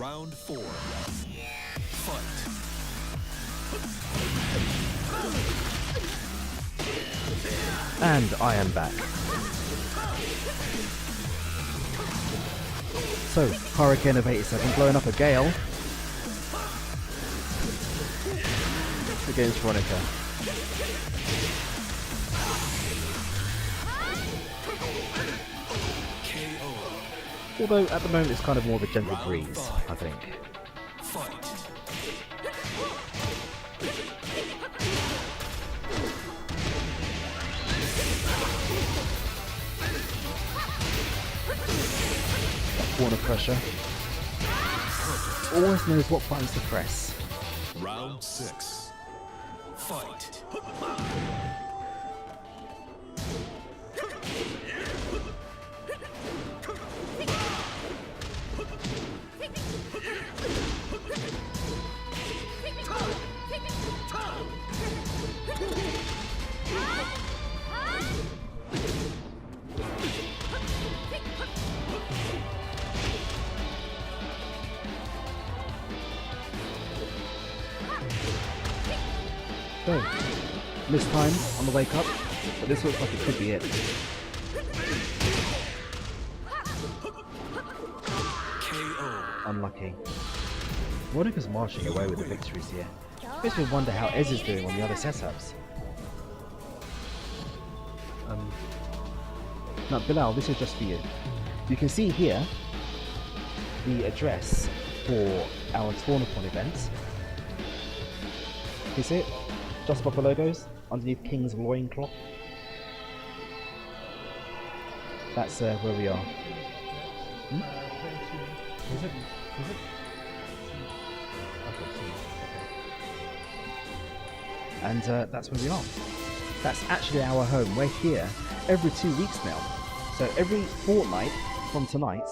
Round 4. Fight. And I am back. So, Hurricane of 87 blowing up a gale against Veronica. KO. Although at the moment it's kind of more of a gentle breeze, I think. Fight. Corner pressure. Always knows what buttons to press. Round 6. Fight. So, missed time on the wake up, but this looks like it could be it. KO. Unlucky. Veronica's marching away with the victories here. Makes me wonder how Ez is doing on the other setups. Now Bilal, this is just for you. You can see here the address for our Tournapon events. Can you see it? Just above the logos, underneath King's loincloth. That's where we are. Is it? Is it? And that's where we are. That's actually our home. We're here every 2 weeks now. So every fortnight from tonight,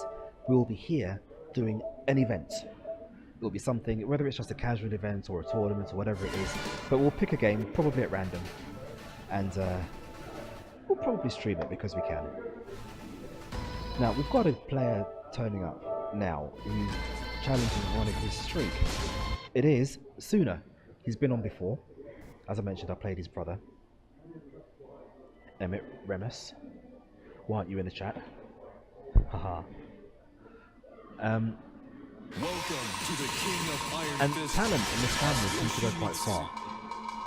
we will be here doing an event. It'll be something, whether it's just a casual event or a tournament or whatever it is, but we'll pick a game, probably at random, and we'll probably stream it because we can. Now, we've got a player turning up now who's challenging Veronica's streak. It is Suna. He's been on before. As I mentioned, I played his brother, Emmett Remus. Why aren't you in the chat? Haha. Welcome to the King of Iron And Fist. talent in this family seems to go quite far.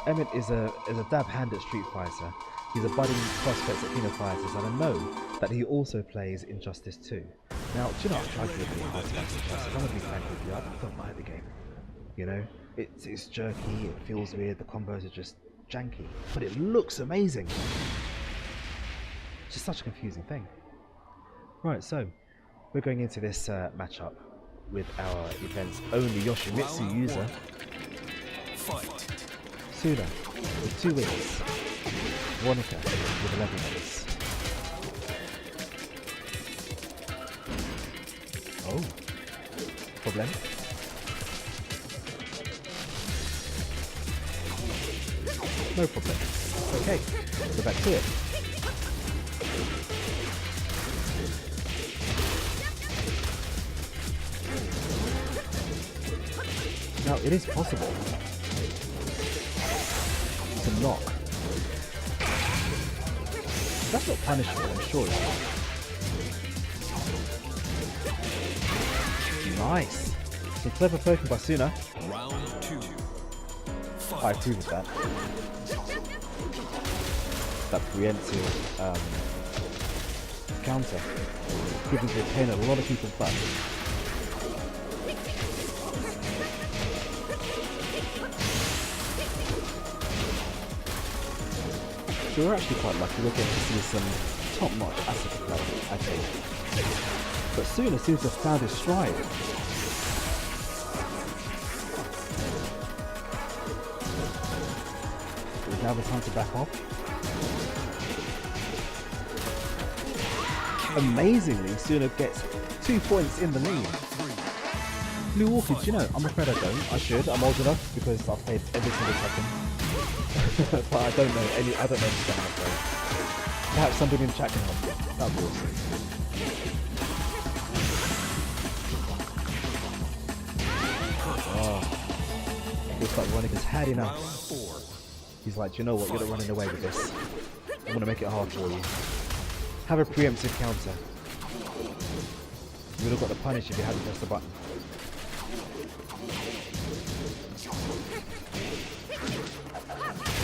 Emmett is a dab hand at Street Fighter. He's a budding prospect at King of Fighters, and I know that he also plays Injustice 2. Now, do you know, I've tried to really hard to like Injustice. I'm gonna be frank with you, I don't like the game. You know, it's jerky, it feels weird, the combos are just janky, but it looks amazing. It's just such a confusing thing. Right, so we're going into this matchup with our event's only Yoshimitsu user, Fight. Suna, with 2 wins, Veronica with 11 wins. Oh, problem? No problem. Okay, go back to it. Now, it is possible to knock. That's not punishable, I'm sure. Nice. Some clever poking by Suna. Round 2. Fight. I approve of that. That preemptive counter, giving the pain a lot of people's butt. So we're actually quite lucky. We're getting to see some top-notch asset play, I think. But Suna seems to have found his stride. Is now the time to back off? Amazingly, Suna gets 2 points in the lead. Blue Orchid, you know, I'm afraid I don't. I should. I'm old enough because I've played every single Tekken. But I don't know any. I don't know anything, I'm afraid. Perhaps somebody in the chat can help me. That'd be awesome. Looks like Veronica's had Round enough. 4. He's like, you know what, you're not running away with this. I'm gonna make it hard for you. Have a preemptive counter. You would have got the punish if you hadn't pressed the button.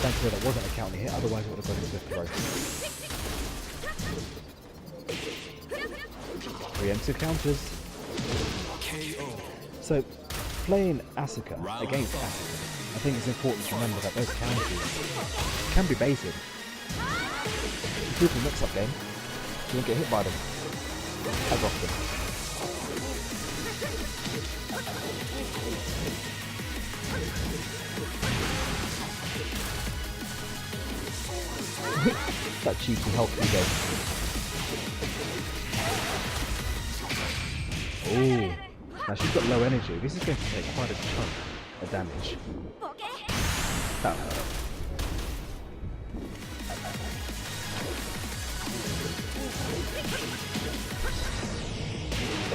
Thankfully that wasn't a counter hit, otherwise it would have gone into a throw. Preemptive counters. KO. So, playing Asuka against Asuka, I think it's important to remember that those counters can be baited. Improve the mix-up game, you won't get hit by them as often. That cheeky Hulk ego. Oh, now she's got low energy. This is going to take quite a chunk of damage. That hurt.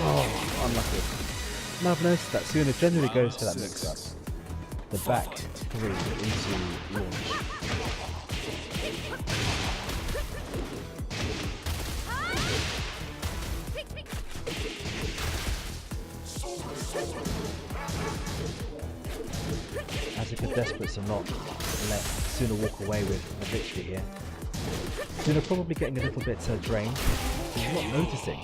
Oh, unlucky. Now I've noticed that Suna generally goes for that mix-up. The back three into launch. Asuka desperate to not let Suna walk away with a victory here. Suna probably getting a little bit drained. He's not noticing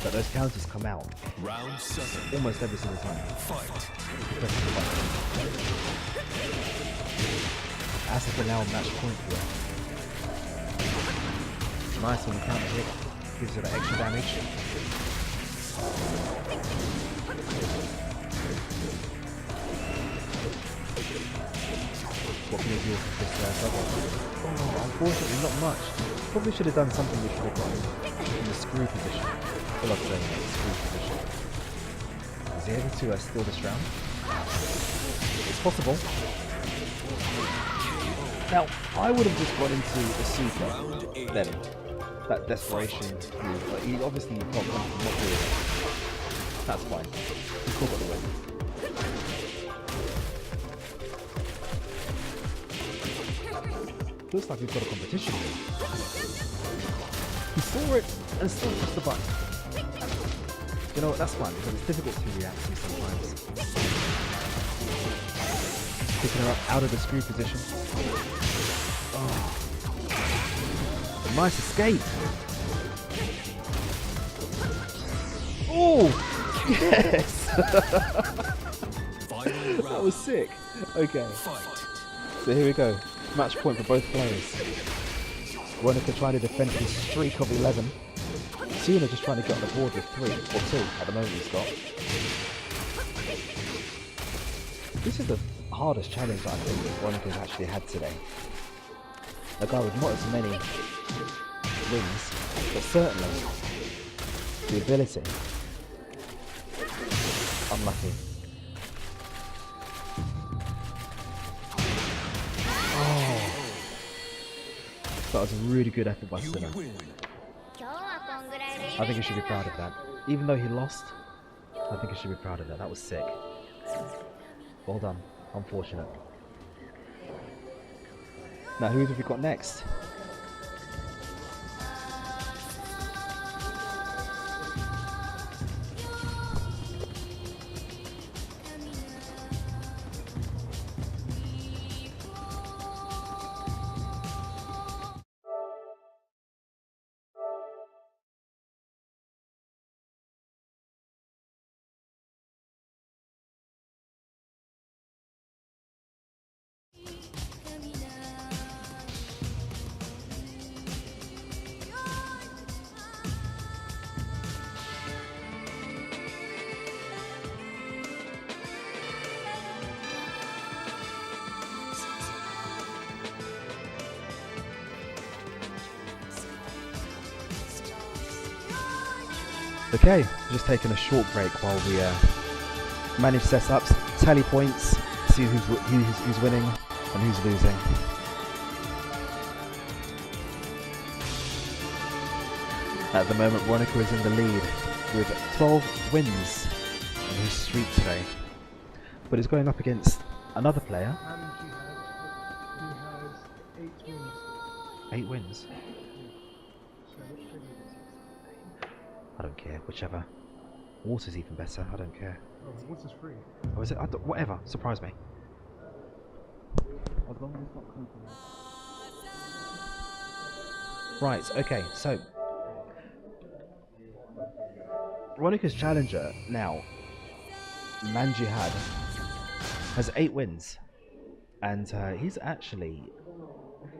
that those counters come out Round 7. almost every single time. Fight. He presses the button. Asuka now on match point here. Nice on the counter hit, gives her that extra damage. What can he do with this double? Oh, unfortunately not much. Probably should have done something which would have gotten in the screw position. I love saying that, the screw position. Is he able to steal this round? It's possible. Now, I would have just gone into the super then. That desperation move, but he obviously got one from not doing it. That's fine. He still got the win. Looks like we've got a competition here. He saw it and still pressed the button. You know what, that's fine because it's difficult to react to sometimes. Picking her up out of the screw position. Oh. Nice escape. Oh, yes. That was sick. Okay. So here we go. Match point for both players. Veronica trying to defend his streak of 11. Suna just trying to get on the board with 3 or 2 at the moment he's got. This is the hardest challenge that I think Veronica's actually had today. A guy with not as many wins, but certainly the ability. Unlucky. Oh, that was a really good effort by Suna. I think he should be proud of that. Even though he lost, I think he should be proud of that. That was sick. Well done. Unfortunate. Now, who have we got next? Okay, just taking a short break while we manage setups, tally points, see who's winning and who's losing. At the moment, Veronica is in the lead with 12 wins in his streak today, but is going up against Another player, and Jihad, who has 8 wins. 8 wins. So which trigger is it? I don't care, whichever. Water's even better, I don't care. Oh, what's is free? Oh, is it? Whatever, surprise me. As long as it's not coconut. Right, okay, so Veronica's challenger now, Manjihad, has 8 wins, and he's actually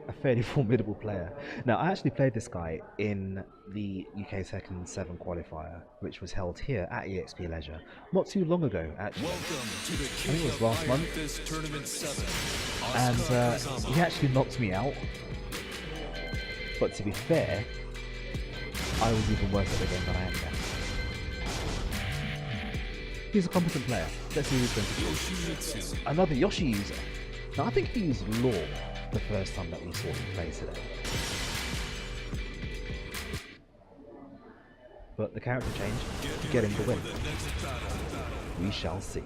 a fairly formidable player. Now, I actually played this guy in the UK Tekken 7 qualifier, which was held here at EXP Leisure not too long ago, actually. Welcome to the I think King it was of last Iron month. Fist Tournament 7. And Asuka he actually knocked me out. But to be fair, I was even worse at the game than I am now. He's a competent player. Let's see who's going to do. Yoshimitsu. Another Yoshi user. Now I think he used Law the first time that we saw him play today. But the character change to get him the win. The next battle. We shall see.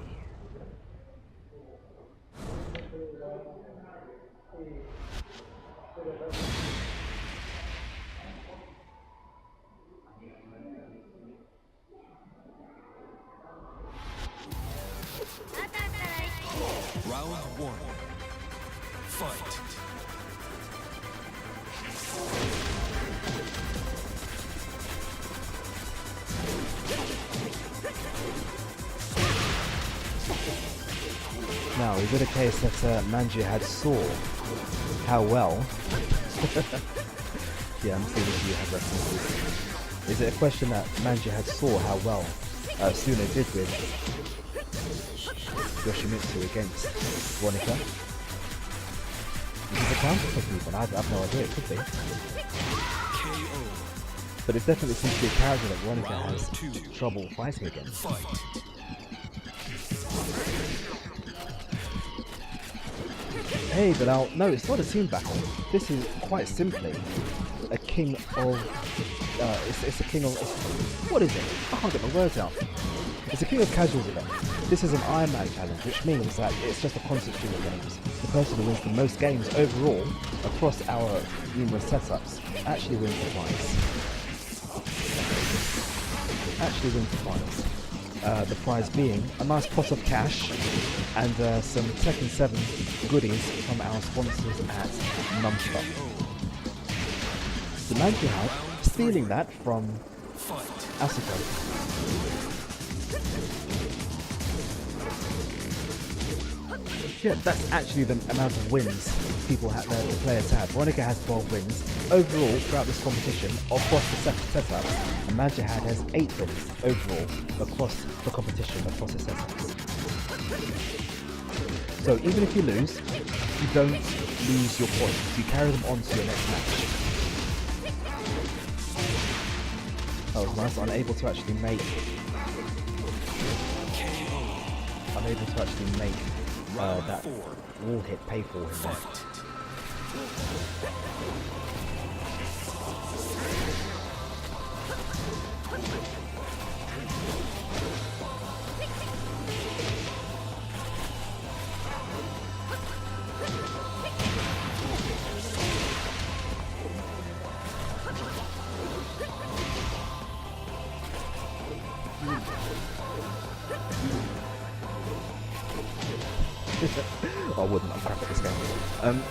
Round 1. Fight. Now, is it a case that Manjihad saw how well... yeah, I'm seeing if you have references. Is it a question that Manjihad saw how well Suna did with Yoshimitsu against Veronica? Is it a counter technique? And I have no idea, it could be. KO. But it definitely seems to be a character that Veronica has trouble fighting against. Fight. Hey, but now, no, it's not a team battle. This is quite simply a king of. It's a king of. What is it? I can't get my words out. It's a king of casuals event. This is an Iron Man challenge, which means that it's just a constant stream of games. The person who wins the most games overall across our numerous setups actually wins the prize. Actually wins the prize. The prize being a nice pot of cash and some Tekken 7 goodies from our sponsors at Numstop. The Manjihad stealing that from Asuka. Yeah, that's actually the amount of wins people have, the players have. Veronica has 12 wins overall throughout this competition across the setups, and Manjihad has 8 wins overall across the competition across the setups. So even if you lose, you don't lose your points. You carry them on to your next match. That was nice. Unable to actually make that wall hit pay for him there. I wouldn't, I'm crap at this game.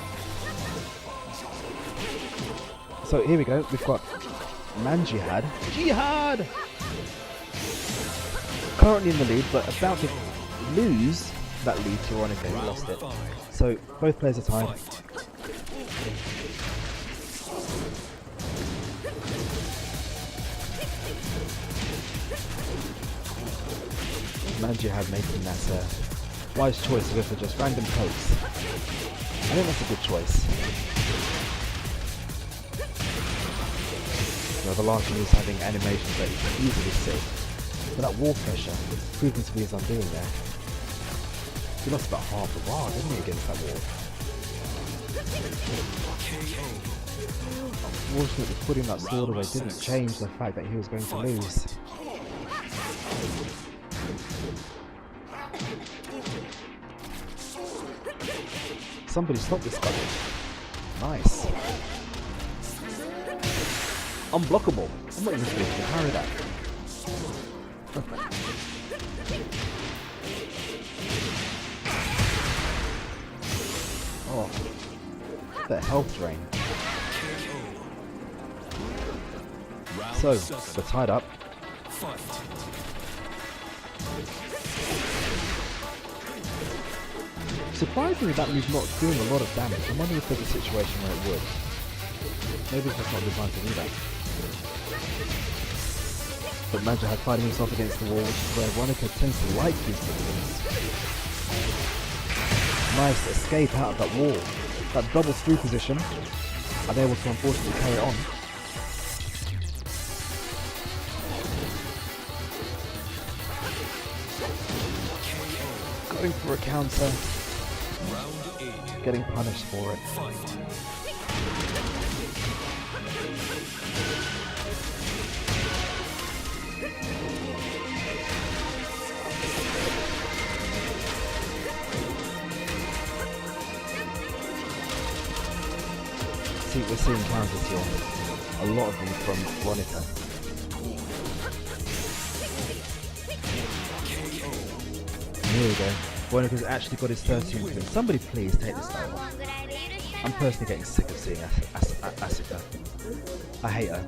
So here we go, we've got Manjihad. Jihad! Currently in the lead, but about to lose that lead to Veronica, who lost it. So both players are tied. Manjihad making that wise choice to go for just random pokes. I think that's a good choice. You know, the last one is having animations that you can easily see. But that wall pressure proving to be his undoing there. He lost about half the bar, didn't he, against that wall? Unfortunately, putting that sword away didn't change the fact that he was going to lose. somebody stop this guy. Nice. Unblockable. I'm not even supposed to carry that. Oh, the health drain. So, we're tied up. Surprisingly, that move's not doing a lot of damage. I'm wondering if there's a situation where it would. Maybe it's just not designed to do that. But Manja had fighting himself against the wall, which is where Veronica tends to like these things. Nice escape out of that wall. That double screw position. Are they able to unfortunately carry it on? Going for a counter. Getting punished for it. See, we're seeing counters here. A lot of them from Veronica. Here we go. Veronica's actually got his 13th win. Somebody please take this guy off. I'm personally getting sick of seeing Asuka. I hate her.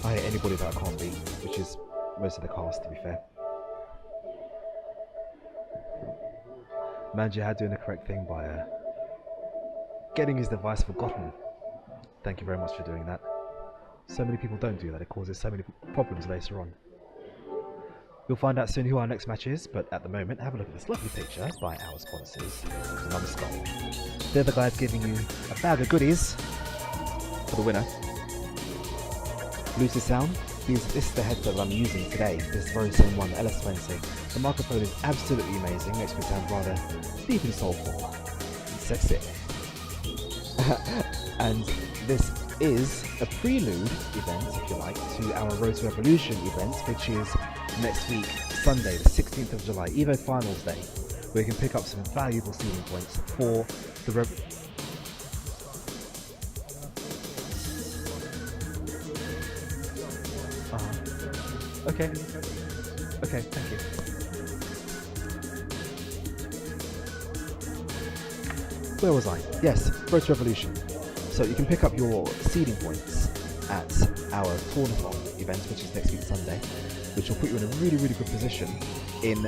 I hate anybody that I can't beat, which is most of the cast, to be fair. Manjihad doing the correct thing by getting his device forgotten. Thank you very much for doing that. So many people don't do that, it causes so many problems later on. We'll find out soon who our next match is, but at the moment, have a look at this lovely picture by our sponsors, Numbskull. They're the guys giving you a bag of goodies for the winner. Lucid Sound, this is the headset that I'm using today, this very same one, the LS20. The microphone is absolutely amazing, makes me sound rather deep and soulful, and sexy. And this is a prelude event, if you like, to our Road to Revolution event, which is next week, Sunday, the 16th of July, EVO Finals Day, where you can pick up some valuable seeding points for the Okay. Okay, thank you. Where was I? Yes, Road to Revolution. So you can pick up your seeding points at our Tournathon event, which is next week Sunday, which will put you in a really, really good position in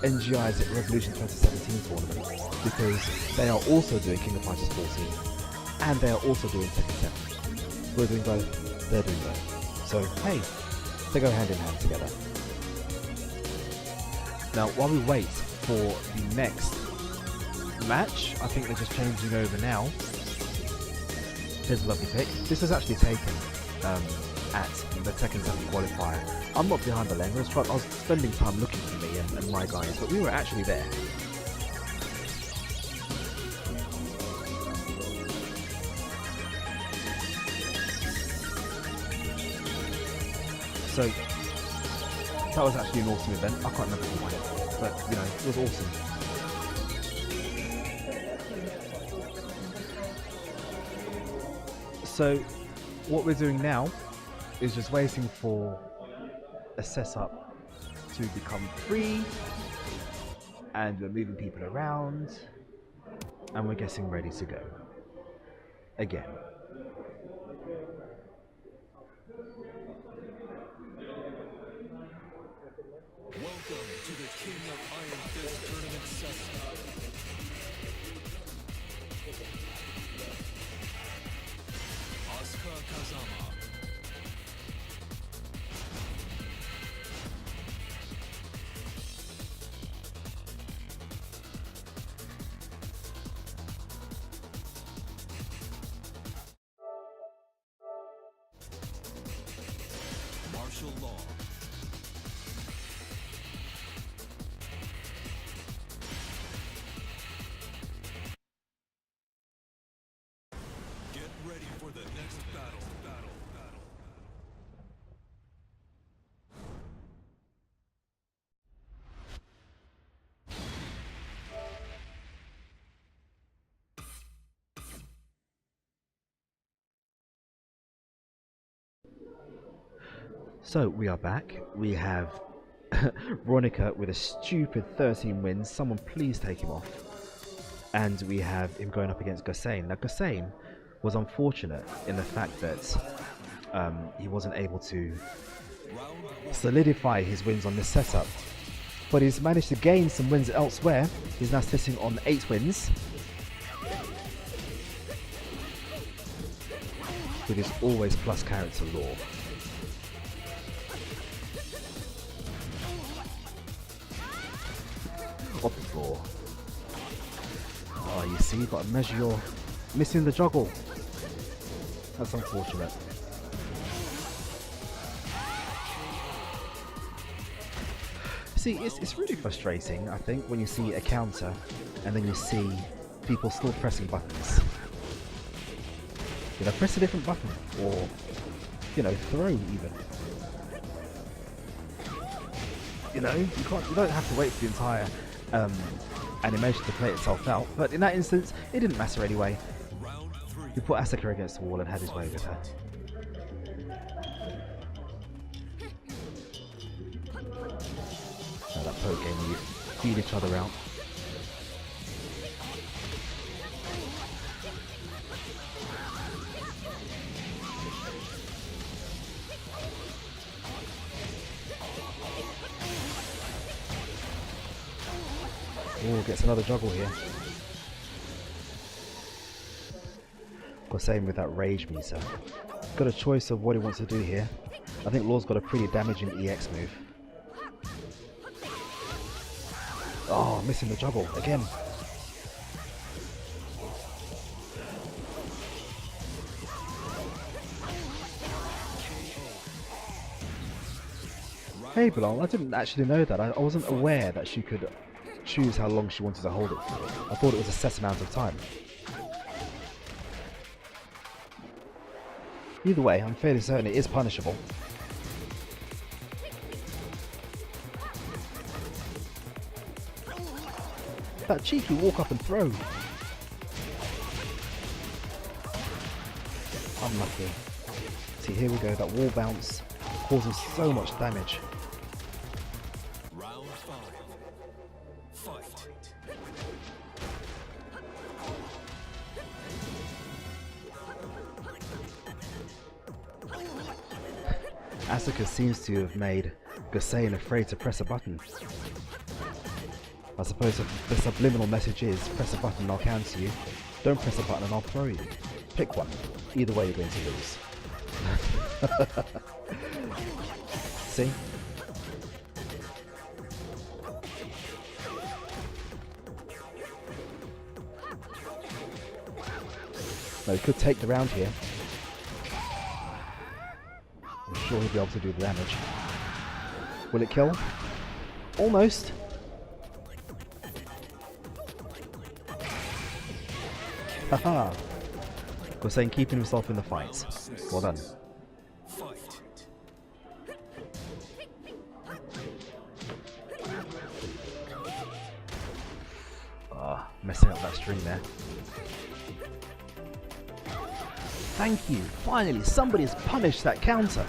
NGI's Revolution 2017 tournament, because they are also doing King of Fighters 14, and they are also doing Tekken 7. We're doing both, they're doing both. So, hey, they go hand in hand together. Now, while we wait for the next match, I think they're just changing over now. Here's a lovely pick. This was actually taken at the Tekken 7 qualifier. I'm not behind the lane, I was spending time looking for me and my guys, but we were actually there. So, that was actually an awesome event. I can't remember who won it, but you know, it was awesome. So, what we're doing now is just waiting for a setup to become free, and we're moving people around, and we're getting ready to go. Again. Welcome to the King of Iron Fist Tournament 7. Asuka Kazama. Martial Law. Get ready for the next battle. So we are back. We have Veronica with a stupid 13 wins. Someone please take him off. And we have him going up against Gossain. Now Gossain was unfortunate in the fact that he wasn't able to solidify his wins on this setup. But he's managed to gain some wins elsewhere. He's now sitting on 8 wins. With his always plus character lore. Off the floor. Oh, you see, you've got to measure your missing the juggle. That's unfortunate. See, it's really frustrating, I think, when you see a counter and then you see people still pressing buttons. You know, press a different button, or, you know, throw even. You know, you don't have to wait for the entire animation to play itself out, but in that instance, it didn't matter anyway. He put Asuka against the wall and had his way with her. Now that poke game where you feed each other out. Oh, gets another juggle here. Same with that rage meter. Got a choice of what he wants to do here. I think Law's got a pretty damaging EX move. Oh, missing the juggle again. Hey Bilal, I didn't actually know that. I wasn't aware that she could choose how long she wanted to hold it for. I thought it was a set amount of time. Either way, I'm fairly certain it is punishable. That cheeky walk up and throw. Unlucky. See, here we go, that wall bounce causes so much damage. Round 5. Fight. Asuka seems to have made Gossain afraid to press a button. I suppose the subliminal message is, press a button and I'll counter you. Don't press a button and I'll throw you. Pick one. Either way you're going to lose. See? No, he could take the round here. I'm sure he'll be able to do the damage. Will it kill? Almost. Haha. Gossain keeping himself in the fight. Well done. Messing up that string there. Thank you! Finally, somebody's punished that counter!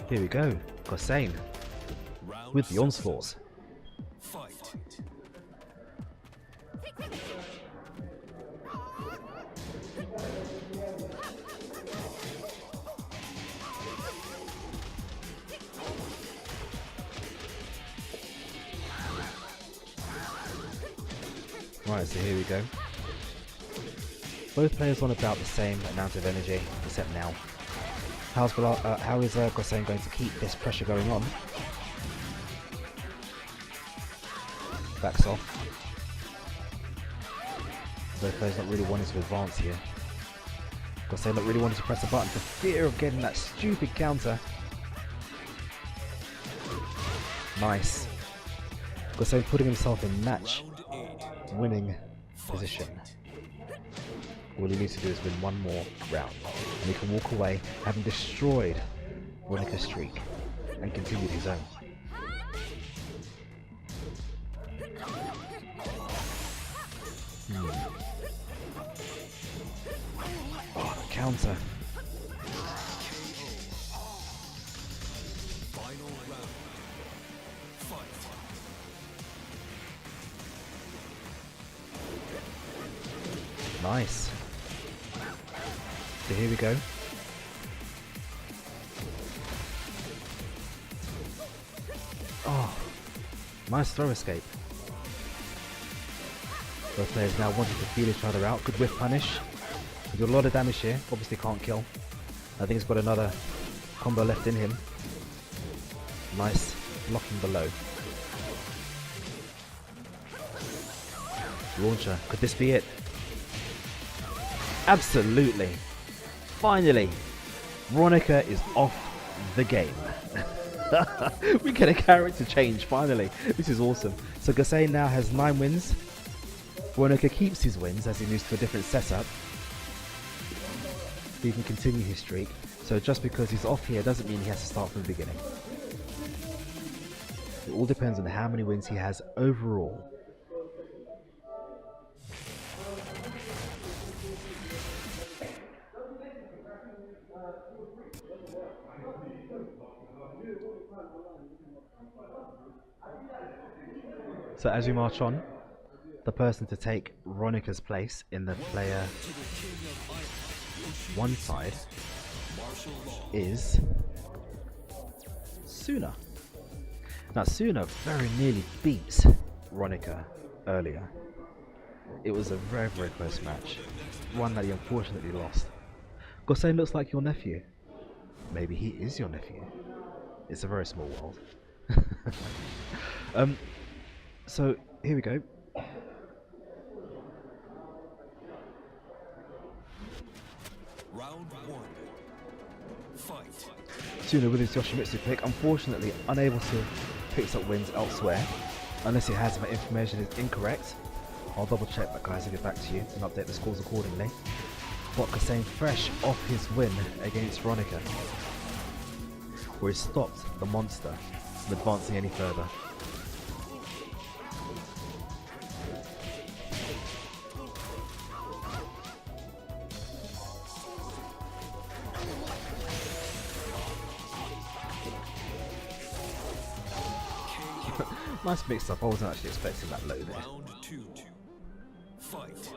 Here we go, Gossain with the onslaught. Right, so here we go. Both players on about the same amount of energy, except now. How is Gossain going to keep this pressure going on? Backs off. Both players not really wanting to advance here. Gossain not really wanting to press a button for fear of getting that stupid counter. Nice. Gossain putting himself in match winning position. All he needs to do is win one more round and he can walk away having destroyed Veronica's streak and continued his own. counter. Final round. Fight. Nice. So here we go. Oh, nice throw escape. Both players now wanting to feel each other out. Good whiff punish. He did a lot of damage here. Obviously can't kill. I think he's got another combo left in him. Nice blocking below. Launcher. Could this be it? Absolutely. Finally, Veronica is off the game. We get a character change finally. This is awesome. So Gosei now has 9 wins. Veronica keeps his wins as he moves to a different setup. He can continue his streak. So just because he's off here doesn't mean he has to start from the beginning. It all depends on how many wins he has overall. So as we march on, the person to take Veronica's place in the player one side is Suna. Now Suna very nearly beat Veronica earlier. It was a very, very close match. One that he unfortunately lost. Gosei looks like your nephew. Maybe he is your nephew. It's a very small world. So here we go. Round 1. Fight. Suna with his Yoshimitsu pick, unfortunately unable to pick up wins elsewhere, unless he has my information is incorrect. I'll double check that, guys, and get back to you and update the scores accordingly. But Gosei fresh off his win against Veronica, where he stopped the monster from advancing any further. Nice mix up, I wasn't actually expecting that low there. Round 2. Fight.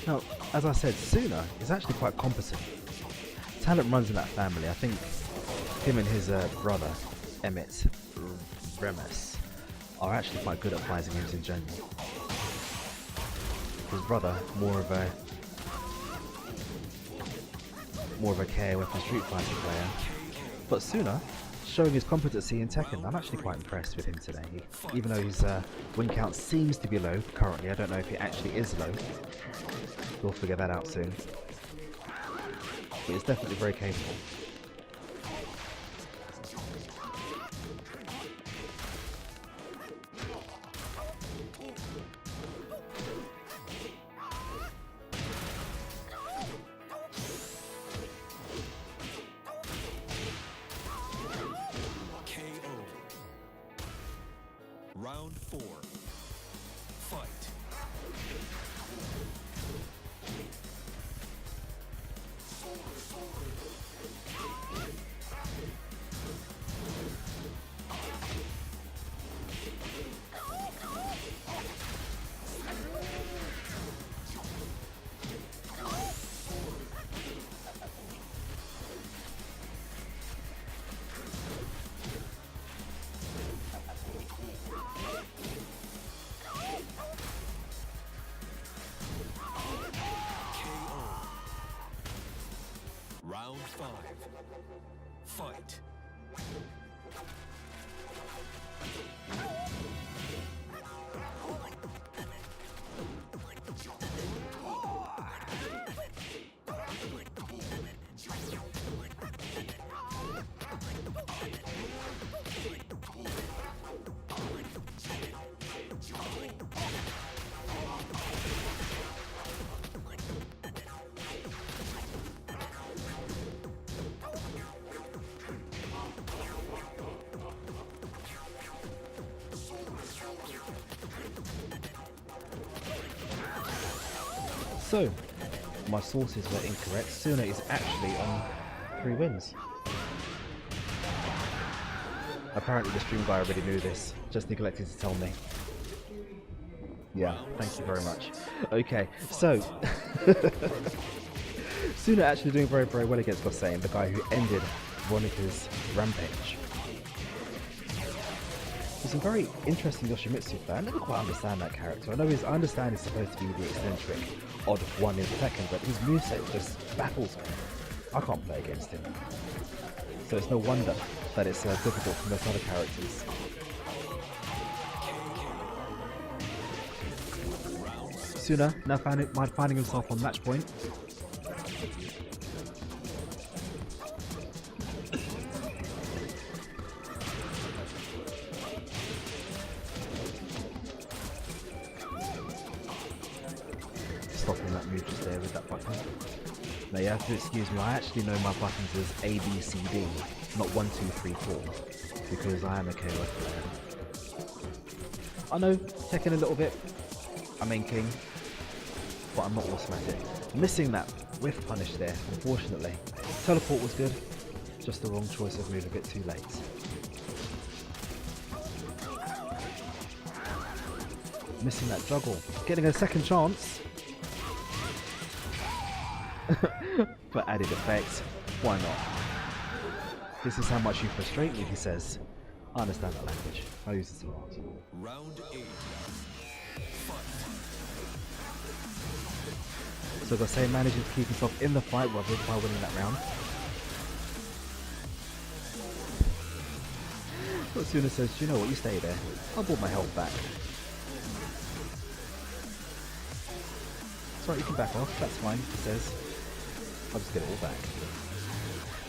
Now, as I said, Suna is actually quite competent. Talent runs in that family. I think him and his brother, Emmett Remus, are actually quite good at fighting games in general. His brother, more of a KO weapon street fighting player. But Suna, showing his competency in Tekken, I'm actually quite impressed with him today. Even though his win count seems to be low currently, I don't know if it actually is low. We'll figure that out soon. But he's definitely very capable. Round 4. Fight. Round 5. Fight. So, my sources were incorrect. Suna is actually on 3 wins. Apparently the stream guy already knew this, just neglected to tell me. Yeah, thank you very much. Okay, so Suna actually doing very, very well against Gossain, the guy who ended Veronica's rampage. There's some very interesting Yoshimitsu there. I never quite understand that character. I understand he's supposed to be the eccentric odd one in Tekken, but his moveset just baffles me. I can't play against him. So it's no wonder that it's difficult for most other characters. Suna now finding himself on match point. Stopping that move just there with that button. Now you have to excuse me, I actually know my buttons as A, B, C, D, not 1, 2, 3, 4, because I am a KOF player. I know, Tekken a little bit, I'm main king, but I'm not automatic. Missing that whiff punish there, unfortunately. Teleport was good, just the wrong choice of move a bit too late. Missing that juggle, getting a second chance. For added effect, why not? This is how much you frustrate me, he says. I understand that language. I use it a lot. Round 8. So Gossain manages to keep himself in the fight by winning that round. But Suna says, do you know what, you stay there. I'll brought my health back. Sorry, you can back off, that's fine, he says. I'll just get it all back.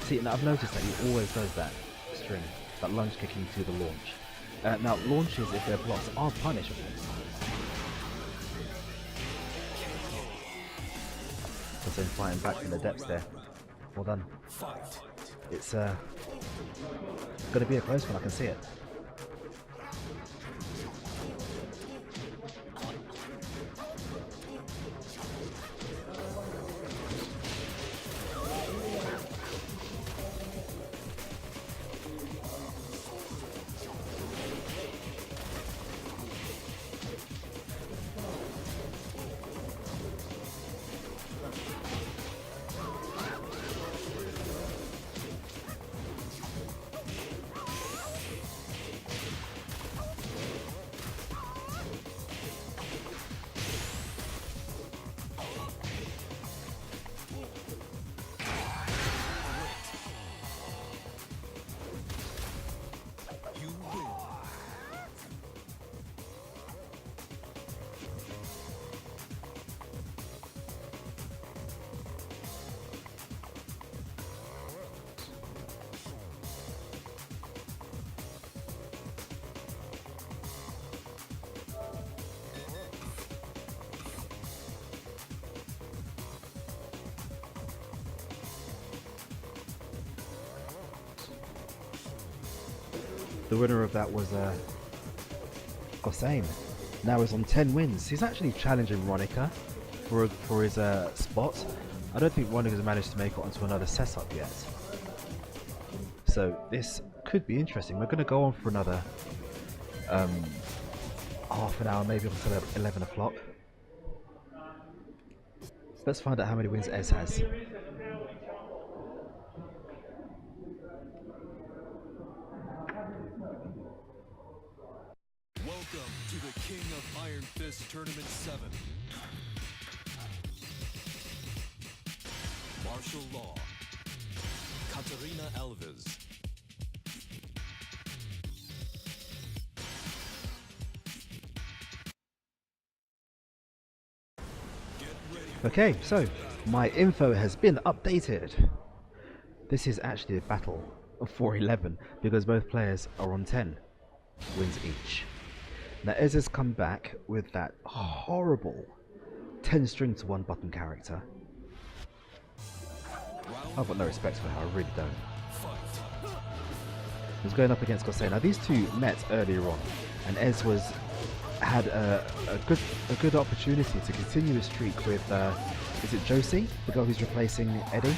See, now I've noticed that he always does that string, that lunge kicking to the launch. Now, launches, if they're blocks, are punishable. Because they're fighting back from the depths there. Well done. It's going to be a close one, I can see it. The winner of that was Gossain. Now he's on 10 wins. He's actually challenging Veronica for his spot. I don't think Veronica's managed to make it onto another setup yet. So this could be interesting. We're going to go on for another half an hour, maybe up until 11 o'clock. Let's find out how many wins Ez has. Welcome to the King of Iron Fist Tournament 7. Martial Law. Katarina Alves. Okay, so my info has been updated. This is actually a battle of 4-11 because both players are on 10 wins each. Now Ez has come back with that horrible 10 string to 1 button character. I've got no respect for her, I really don't. He was going up against Gossain. Now these two met earlier on and Ez was had a good opportunity to continue his streak with is it Josie, the girl who's replacing Eddie?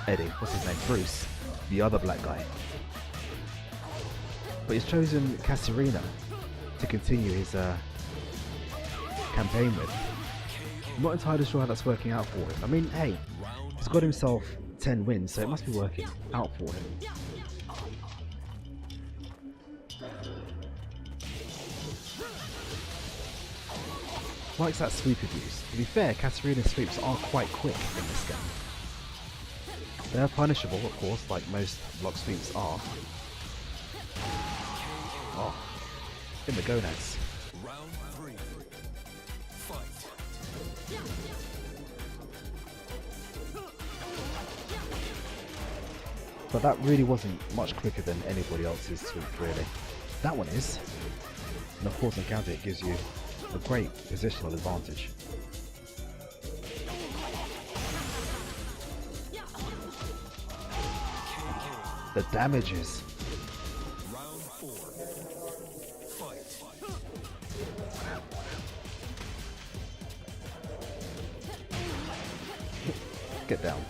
Eddie, what's his name? Bruce, the other black guy. But he's chosen Katarina to continue his campaign with. I'm not entirely sure how that's working out for him. I mean, hey, he's got himself 10 wins, so it must be working out for him. Likes that sweep abuse. To be fair, Katarina's sweeps are quite quick in this game. They are punishable, of course, like most block sweeps are. Oh, in the gonads. Round 3. Fight. But that really wasn't much quicker than anybody else's sweep, really. That one is. And of course, in counter, it gives you a great positional advantage. The damages. Round 4. Fight. Get down.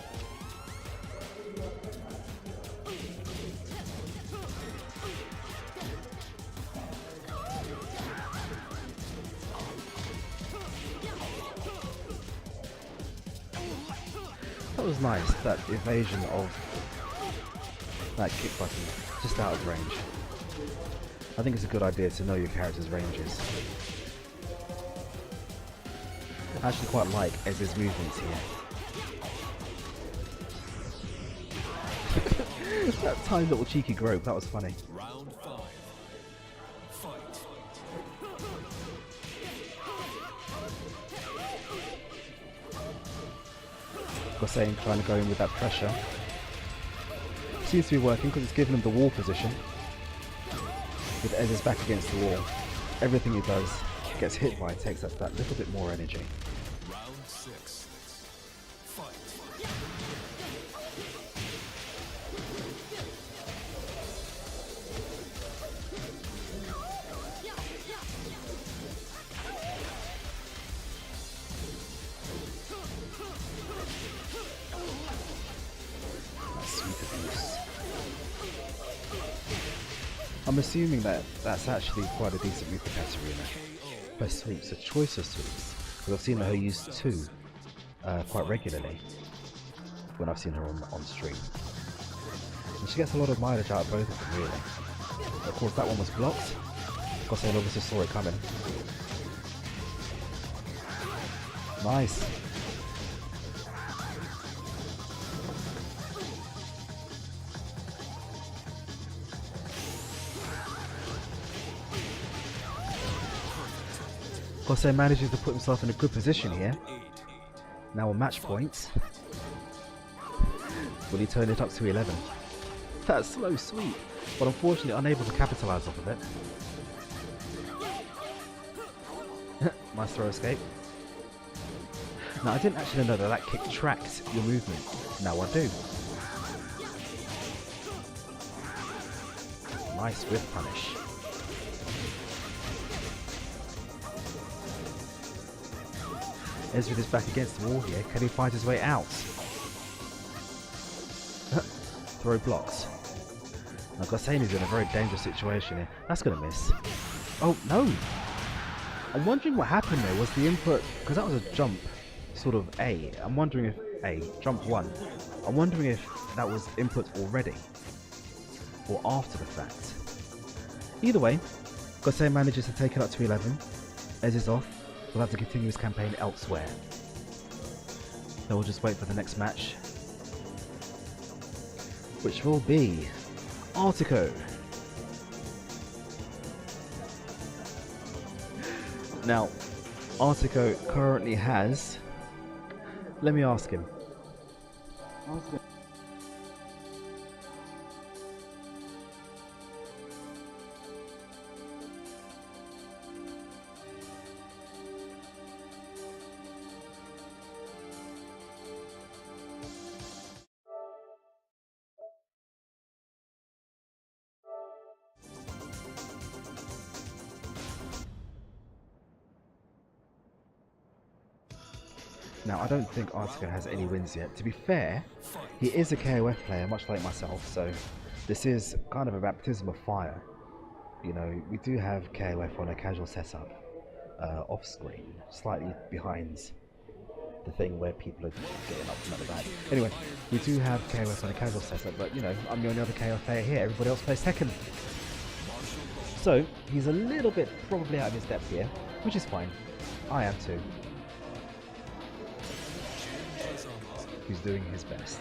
That was nice, that evasion of that kick button, just out of range. I think it's a good idea to know your character's ranges. I actually quite like Ez's movements here. That tiny little cheeky grope, that was funny. Round 5. Fight. Gossane trying to go in with that pressure. Seems to be working because it's given him the wall position. With Ez's back against the wall, everything he does gets hit by takes up that little bit more energy. Round 6. Fight. Sweet abuse. I'm assuming that that's actually quite a decent move for Katarina. Her sweeps, a choice of sweeps, because I've seen her use 2 quite regularly when I've seen her on stream. And she gets a lot of mileage out of both of them, really. Of course, that one was blocked. Gossane obviously saw it coming. Nice. Gossane manages to put himself in a good position here. Now on match points. Will he turn it up to 11? That's slow sweep, but unfortunately unable to capitalise off of it. Nice throw escape. Now I didn't actually know that that kick tracks your movement. Now I do. Nice whip punish. Ezreal is back against the wall here. Can he fight his way out? Throw blocks. Now Gossane is in a very dangerous situation here. That's going to miss. Oh, no! I'm wondering what happened there. Was the input... Because that was a jump, sort of A. I'm wondering if... A, jump 1. I'm wondering if that was input already. Or after the fact. Either way, Gossane manages to take it up to 11. Ez is off. We'll have to continue his campaign elsewhere. So we'll just wait for the next match, which will be Artico. Now, Artico currently has... Let me ask him. Now, I don't think Artico has any wins yet. To be fair, he is a KOF player, much like myself, so this is kind of a baptism of fire. You know, we do have KOF on a casual setup, off screen, slightly behind the thing where people are getting up from at the back. Anyway, we do have KOF on a casual setup, but you know, I'm the only other KOF player here. Everybody else plays Tekken. So, he's a little bit probably out of his depth here, which is fine. I am too. He's doing his best.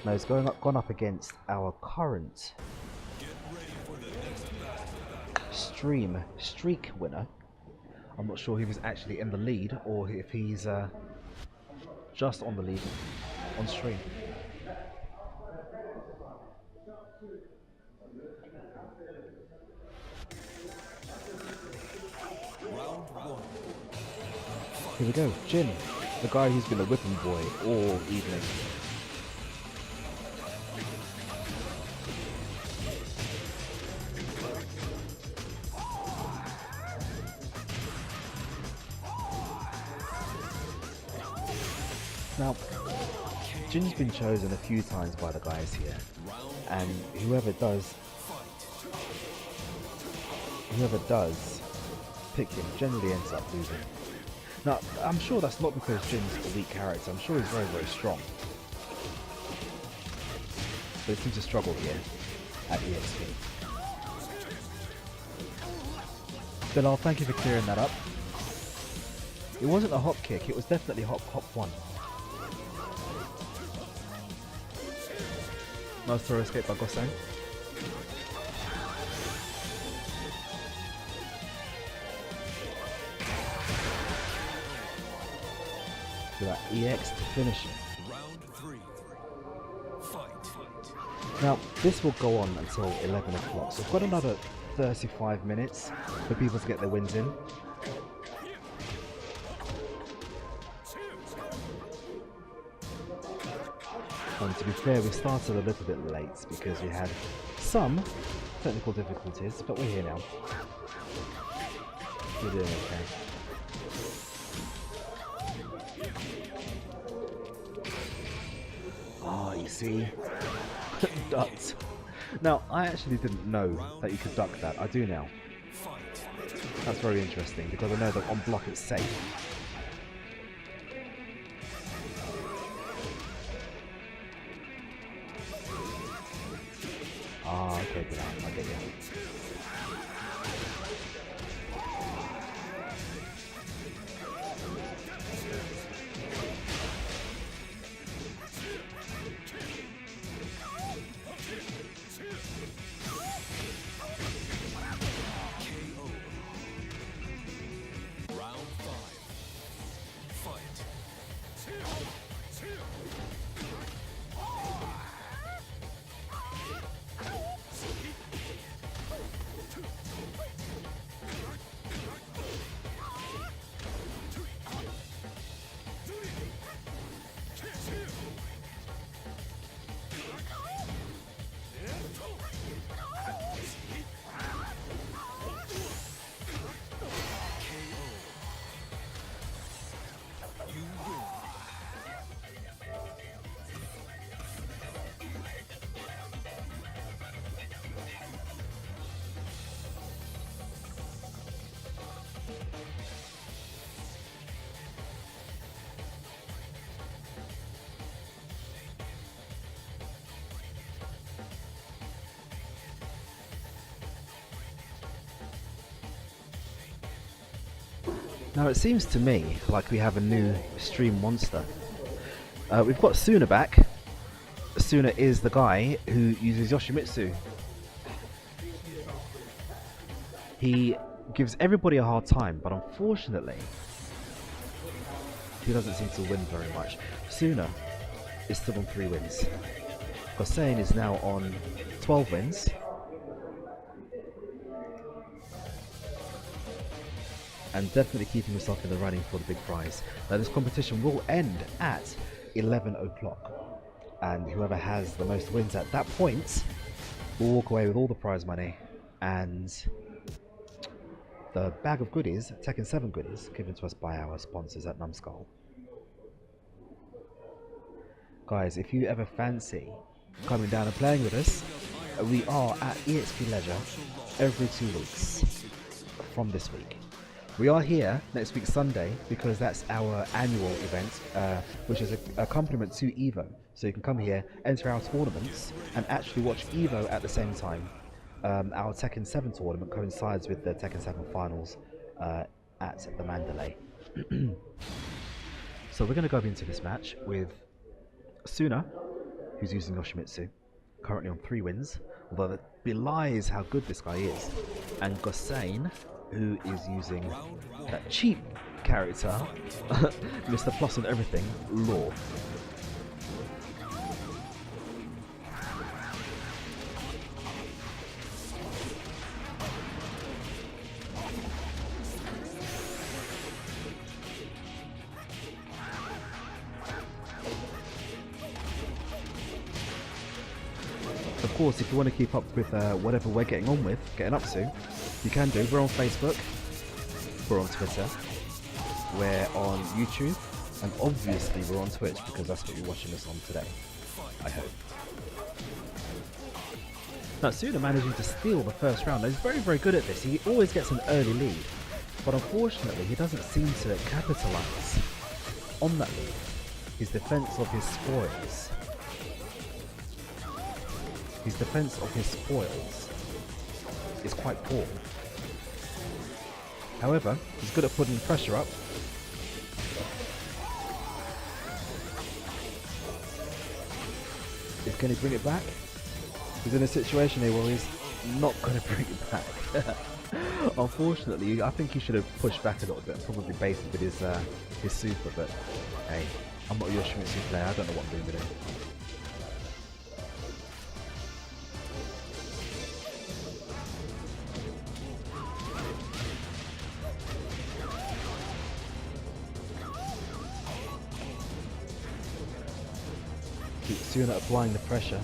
Now he's gone up against our current streak winner. I'm not sure if he's actually in the lead or if he's just on the lead on stream. Here we go, Jin, the guy who's been a whipping boy all evening. Now, Jin's been chosen a few times by the guys here, and whoever does pick him generally ends up losing. Now, I'm sure that's not because Jin's a weak character. I'm sure he's very, very strong. But he seems to struggle here at EXP. Bilal, thank you for clearing that up. It wasn't a hop kick, it was definitely hop 1. Nice throw escape by Gosang. To that EX to finish it. Now, this will go on until 11 o'clock, so we've got another 35 minutes for people to get their wins in. And to be fair, we started a little bit late because we had some technical difficulties, but we're here now. We're doing okay. Ah, you see? Ducked. Now, I actually didn't know that you could duck that. I do now. That's very interesting because I know that on block it's safe. Ah, okay, good. I get you. Now it seems to me like we have a new stream monster. We've got Suna back. Suna is the guy who uses Yoshimitsu. He gives everybody a hard time, but unfortunately he doesn't seem to win very much. Suna is still on 3 wins. Hossein is now on 12 wins. And definitely keeping himself in the running for the big prize. Now this competition will end at 11 o'clock. And whoever has the most wins at that point will walk away with all the prize money and the bag of goodies, Tekken 7 goodies, given to us by our sponsors at Numskull. Guys, if you ever fancy coming down and playing with us, we are at EXP Leisure every 2 weeks from this week. We are here next week Sunday because that's our annual event, which is a complement to EVO. So you can come here, enter our tournaments, and actually watch EVO at the same time. Our Tekken 7 tournament coincides with the Tekken 7 finals at the Mandalay. So we're going to go into this match with Suna, who's using Yoshimitsu, currently on 3 wins, although that belies how good this guy is, and Gosain, who is using that cheap character, Mr. Plus and everything, Law. Of course, if you want to keep up with whatever we're getting up to, you can do. We're on Facebook, we're on Twitter, we're on YouTube, and obviously we're on Twitch because that's what you're watching us on today, I hope. Now, Suna managing to steal the first round. Now, he's very, very good at this. He always gets an early lead, but unfortunately he doesn't seem to capitalise on that lead. His defence of his spoils. His defence of his spoils is quite poor. However, he's good at putting pressure up. Can he bring it back? He's in a situation here where he's not going to bring it back. Unfortunately, I think he should have pushed back a little bit, probably based with his super, but hey, I'm not a Yoshimitsu player, I don't know what I'm doing with it. Suna applying the pressure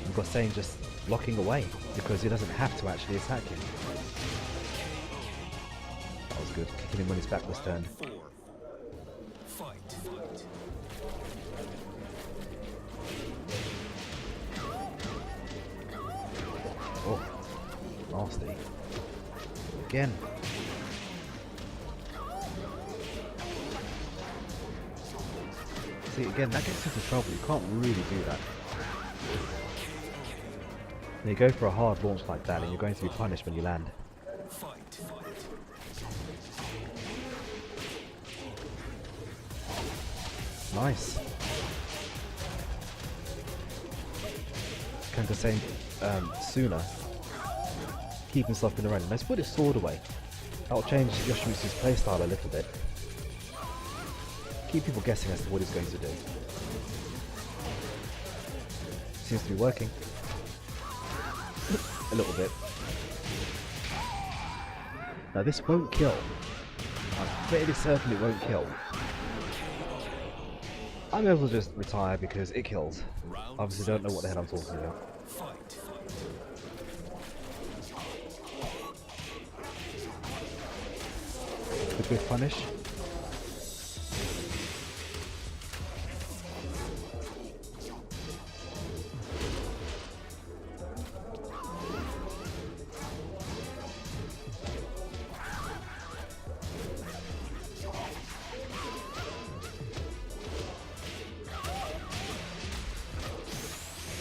and Gosain just blocking away because he doesn't have to actually attack him. That was good, kicking him when his back was turned. Oh, nasty. Again. See, again, that gets into trouble. You can't really do that. When you go for a hard launch like that, and you're going to be punished when you land. Nice. Can Gosain Suna keep himself in the run. Let's put his sword away. That'll change Yoshimitsu's playstyle a little bit. Keep people guessing as to what he's going to do. Seems to be working. A little bit. Now this won't kill. I'm fairly certain it won't kill. I may as well just retire because it kills. Obviously don't know what the hell I'm talking about. Good punish.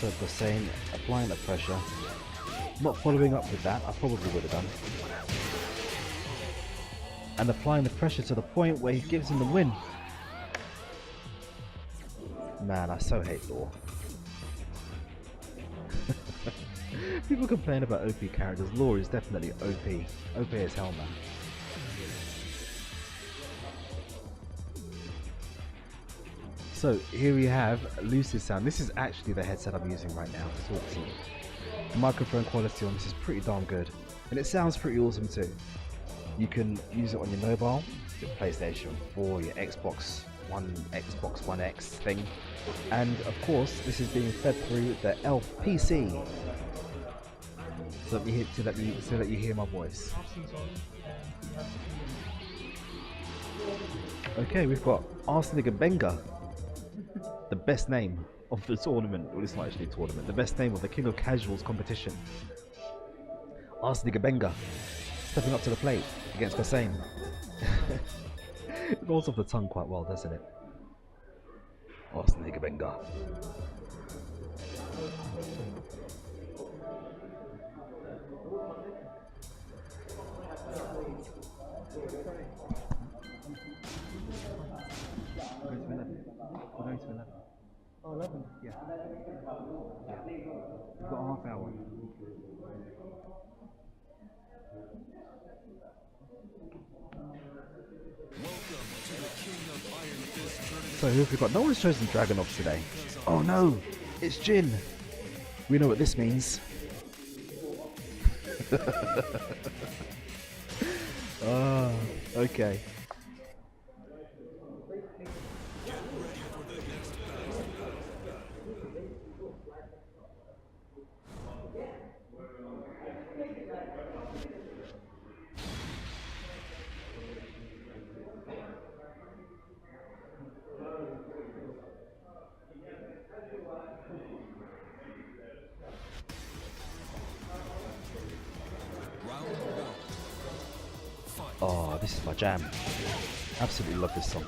So Gosain applying the pressure. Not following up with that, I probably would have done. And applying the pressure to the point where he gives him the win. Man, I so hate Law. People complain about OP characters. Law is definitely OP. OP as hell, man. So here we have Lucid Sound. This is actually the headset I'm using right now to talk to you. The microphone quality on this is pretty darn good. And it sounds pretty awesome too. You can use it on your mobile, your PlayStation 4, your Xbox One, Xbox One X thing. And of course, this is being fed through the ELF PC. so that you hear my voice. Arsenal's on, and we have Okay, we've got Arsenic Benga, the best name of the tournament. Well, it's not actually a tournament. The best name of the King of Casuals competition. Arsenic Benga stepping up to the plate against Hussein. It rolls off the tongue quite well, doesn't it? Arsenic Benga. We're going to 11. Oh, 11. Yeah. We've got a half hour. Welcome to the King of Iron Fist tournament. So who have we got? No one's chosen Dragonov today. Oh no! It's Jin! We know what this means. Ah, okay. Oh, this is my jam. Absolutely love this song.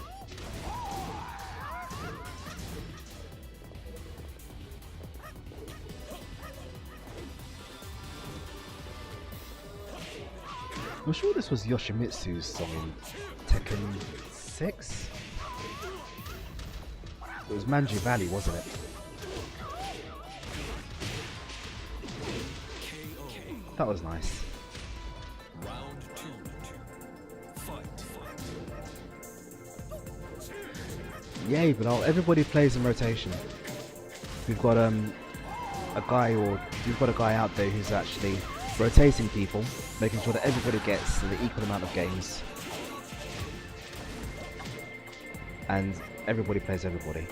I'm sure this was Yoshimitsu's song in Tekken 6? It was Manji Valley, wasn't it? That was nice. Round 2. Fight. Yay, but everybody plays in rotation. We've got a guy out there who's actually rotating people, making sure that everybody gets the equal amount of games, and everybody plays everybody.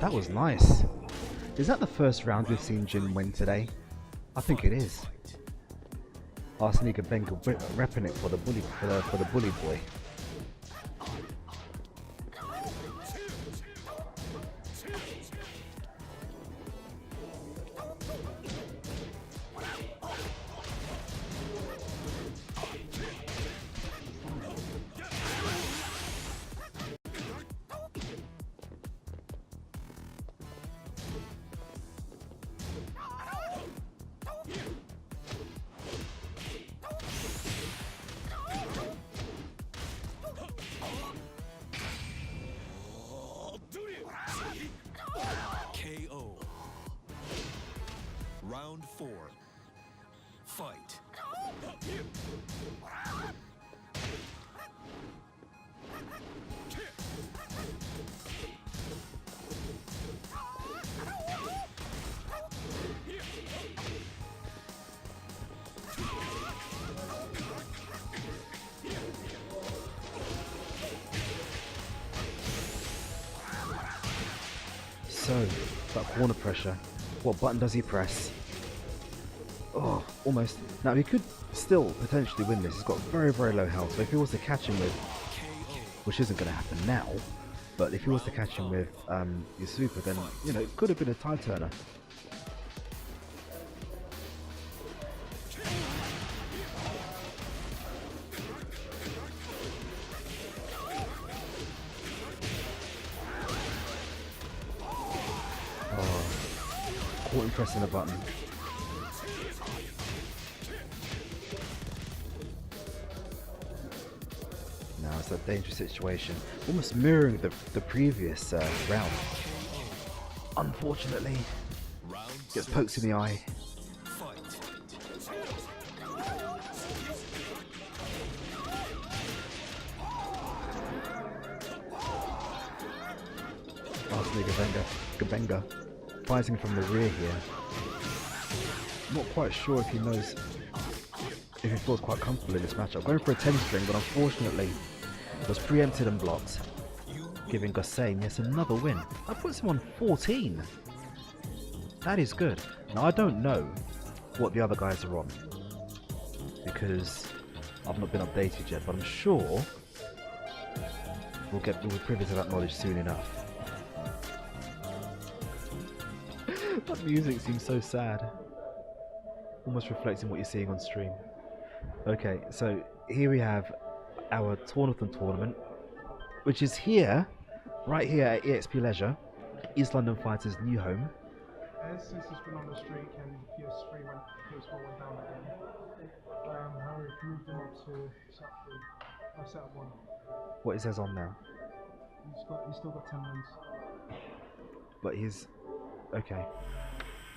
That was nice. Is that the first round we've seen Jin win today? I think it is. Arsenic Benga repping it for the bully boy. KO. Round 4. Fight. So, that corner pressure. What button does he press? Oh, almost. Now he could still potentially win this. He's got very, very low health. So if he was to catch him with, which isn't going to happen now, but if he was to catch him with your super, then you know it could have been a tie turner. Caught him pressing a button. Now it's a dangerous situation, almost mirroring the previous round. Unfortunately, gets poked in the eye. Arsenic Gabenga fighting from the rear here. Not quite sure if he knows, if he feels quite comfortable in this matchup. Going for a 10 string, but unfortunately was preempted and blocked. giving Gossane, yes, another win. That puts him on 14. That is good. Now, I don't know what the other guys are on, because I've not been updated yet, but I'm sure we'll be privy to that knowledge soon enough. That music seems so sad. Almost reflecting what you're seeing on stream. Okay, so here we have our Tournathon tournament, which is here, right here at EXP Leisure, East London Fighters' new home. Since he's been on the streak and PS4 went down again, Harry moved him up to set up 1. What is his on now? He's still got 10 wins. But he's okay.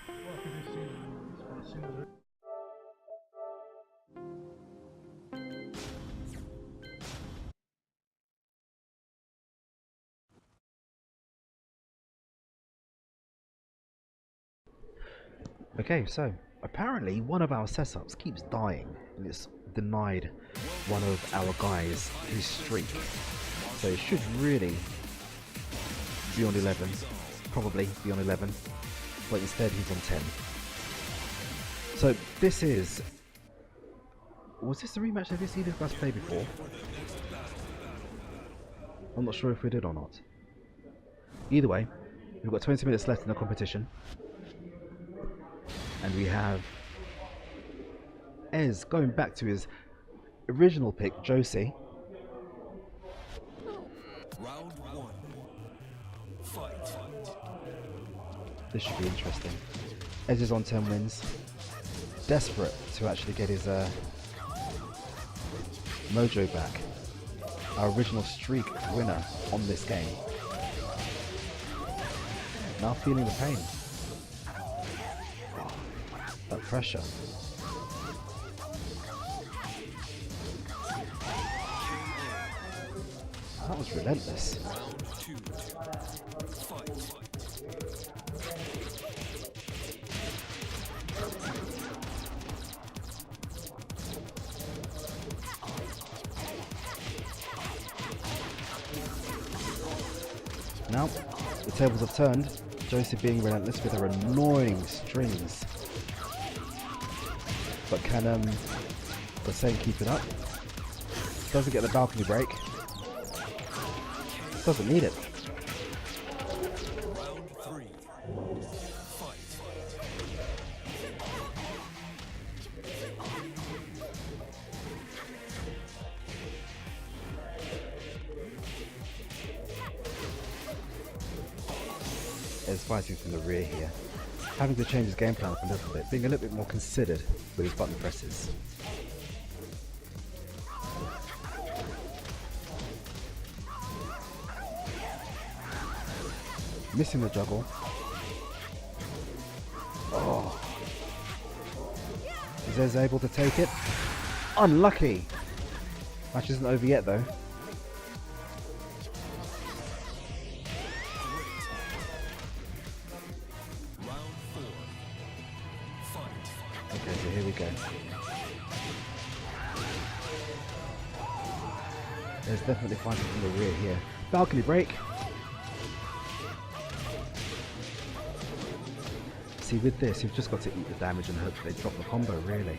Well, I think he's seen it. Okay, so apparently one of our setups keeps dying and it's denied one of our guys his streak. So it should really be on 11, probably be on 11, but instead he's on 10. So this is... Was this the rematch? Have you seen this guys play before? I'm not sure if we did or not. Either way, we've got 20 minutes left in the competition. And we have Ez going back to his original pick, Josie. Round 1. Fight. This should be interesting. Ez is on 10 wins. Desperate to actually get his mojo back. Our original streak winner on this game. Now feeling the pain. That pressure. That was relentless. Round 2. Fight. Now, the tables have turned. Josie being relentless with her annoying strings. But can Gossane keep it up? Doesn't get the balcony break. Doesn't need it. Round 3. Fight. Is fighting from the rear here. Having to change his game plan up a little bit, being a little bit more considered with his button presses. Missing the juggle. Oh. Is Ez able to take it? Unlucky! Match isn't over yet though. Okay, so here we go. There's definitely fighting from the rear here. Balcony break. See, with this, you've just got to eat the damage and hope they drop the combo, really.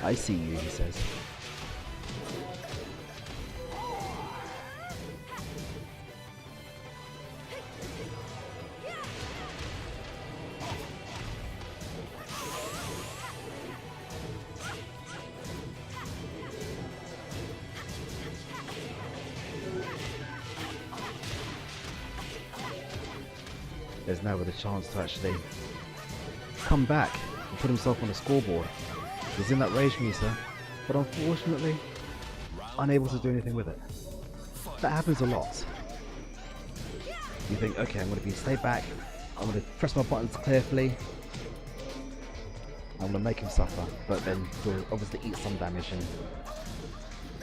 I see you, he says. There's now with a chance to actually come back and put himself on the scoreboard. He's in that rage meter, but unfortunately unable to do anything with it. That happens a lot. You think, okay, I'm going to stay back, I'm going to press my buttons carefully, I'm going to make him suffer, but then he'll obviously eat some damage and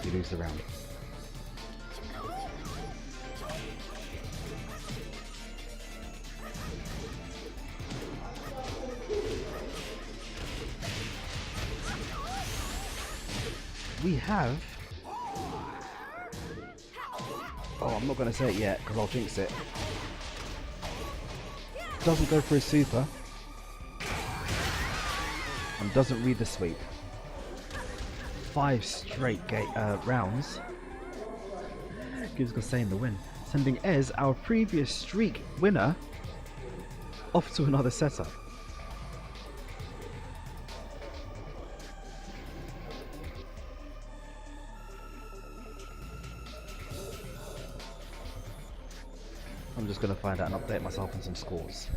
you lose the round. We have Oh, I'm not going to say it yet because I'll jinx it. Doesn't go for his super. And doesn't read the sweep. 5 straight rounds. Gives Gosain the win. Sending Ez, our previous streak winner, off to another setup. I'm just going to find out and update myself on some scores.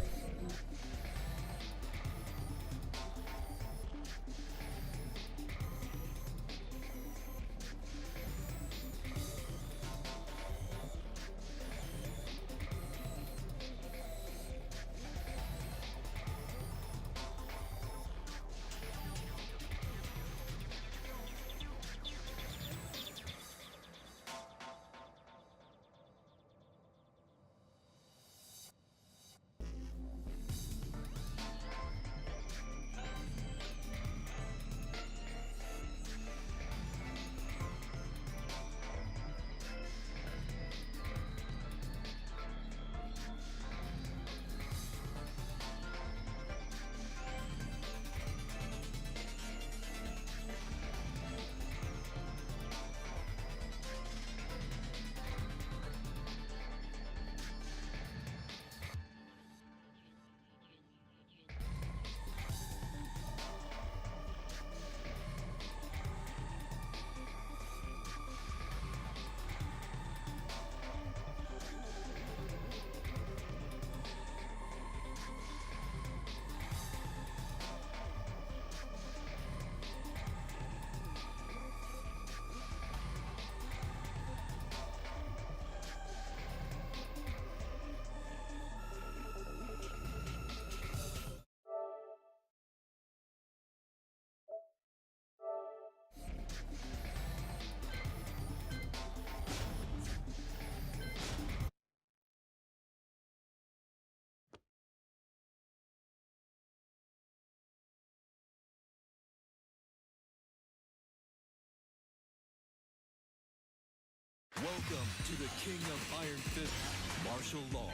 Welcome to the King of Iron Fist, martial law.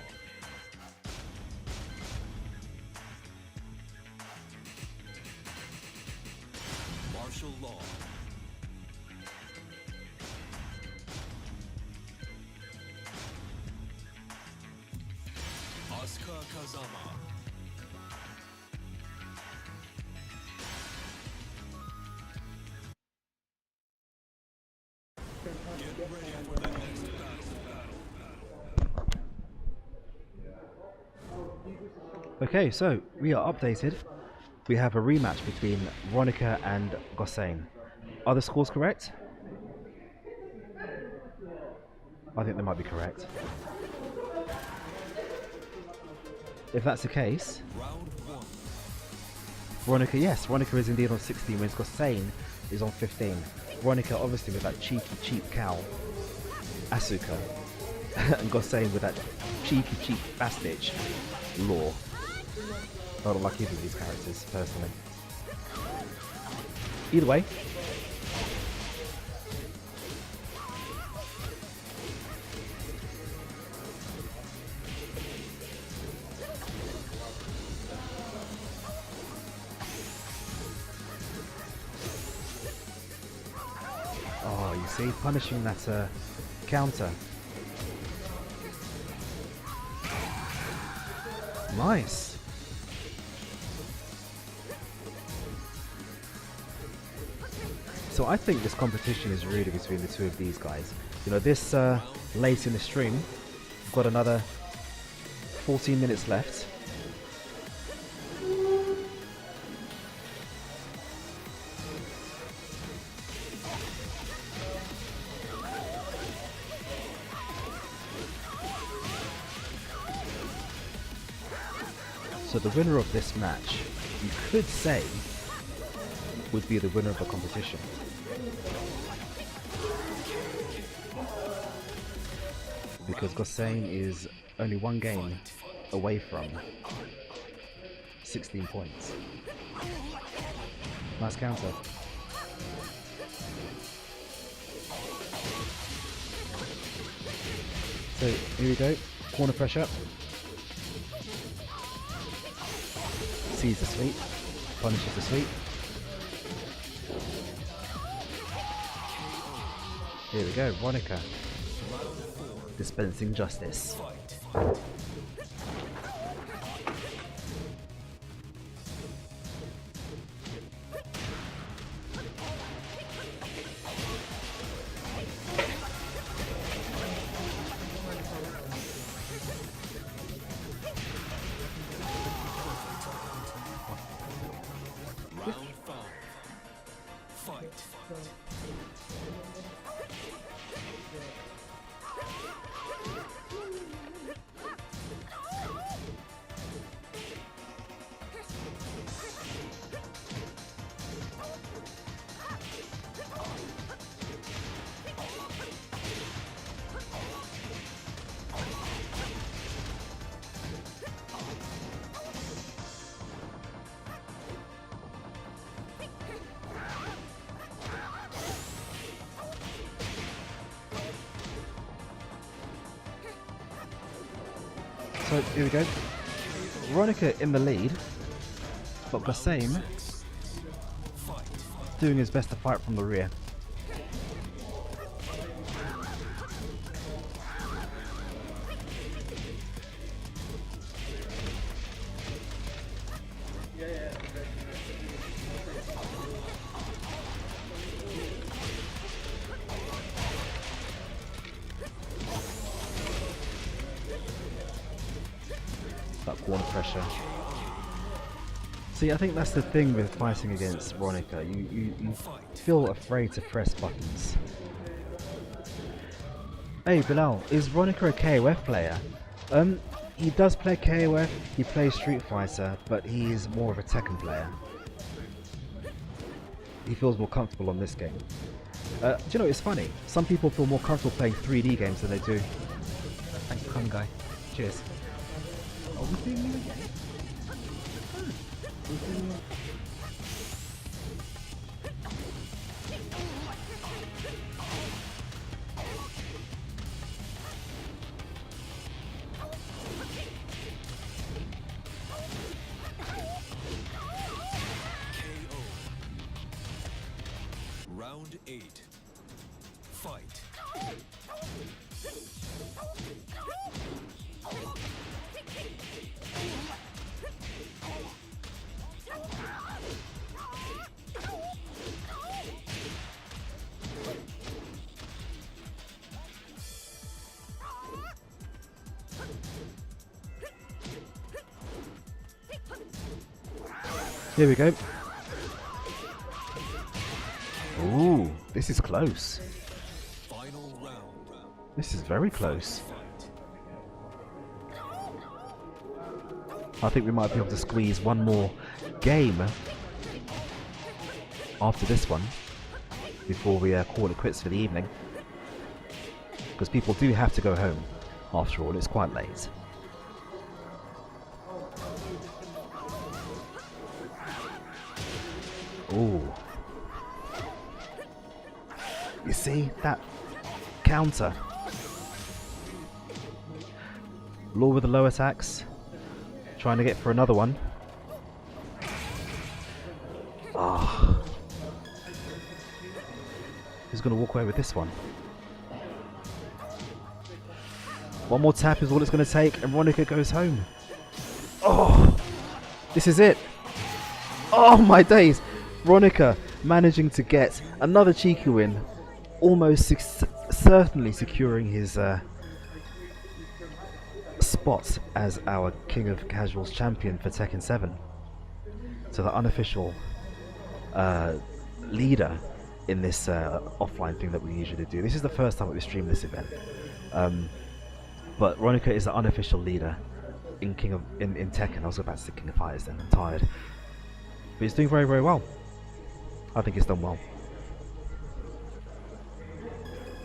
Martial law. Asuka Kazama. Get ready for the next battle. Okay, so we are updated. We have a rematch between Veronica and Gosain. Are the scores correct? I think they might be correct. If that's the case, Round 1. Veronica, yes, Veronica is indeed on 16 wins. Gosain is on 15. Veronica obviously with that cheeky cheap cow, Asuka, and Gosain with that cheeky cheap bastard, Law. I don't like either of these characters personally. Either way, oh, you see, punishing that counter. Nice. So I think this competition is really between the two of these guys. You know, this late in the stream, we've got another 14 minutes left. So the winner of this match, you could say, would be the winner of the competition. Because Gosain is only one game away from 16 points. Nice counter. So here we go. Corner pressure. Sees the sweep. Punishes the sweep. Here we go. Veronica. Dispensing justice. Round 5. Fight. So here we go. Veronica in the lead, but Bassam doing his best to fight from the rear. That corner pressure. See, I think that's the thing with fighting against Veronica. You feel afraid to press buttons. Hey Bilal, is Veronica a KOF player? He does play KOF, he plays Street Fighter, but he is more of a Tekken player. He feels more comfortable on this game. Do you know, it's funny. Some people feel more comfortable playing 3D games than they do. Thanks for coming, guy. Cheers. Are we seeing you again? Round 8. Fight. Here we go. Ooh, this is close. Final round. This is very close. I think we might be able to squeeze one more game after this one before we call it quits for the evening. Because people do have to go home after all, it's quite late. Ooh. You see that counter? Law with the low attacks, trying to get for another one. Ah. Who's going to walk away with this one? One more tap is all it's going to take, and Veronica goes home. Oh, this is it. Oh my days. Veronica managing to get another cheeky win, almost certainly securing his spot as our King of Casuals champion for Tekken 7. So the unofficial leader in this offline thing that we usually do. This is the first time that we stream this event. But Veronica is the unofficial leader in in Tekken. I was about to say King of Fighters then, I'm tired. But he's doing very, very well. I think he's done well.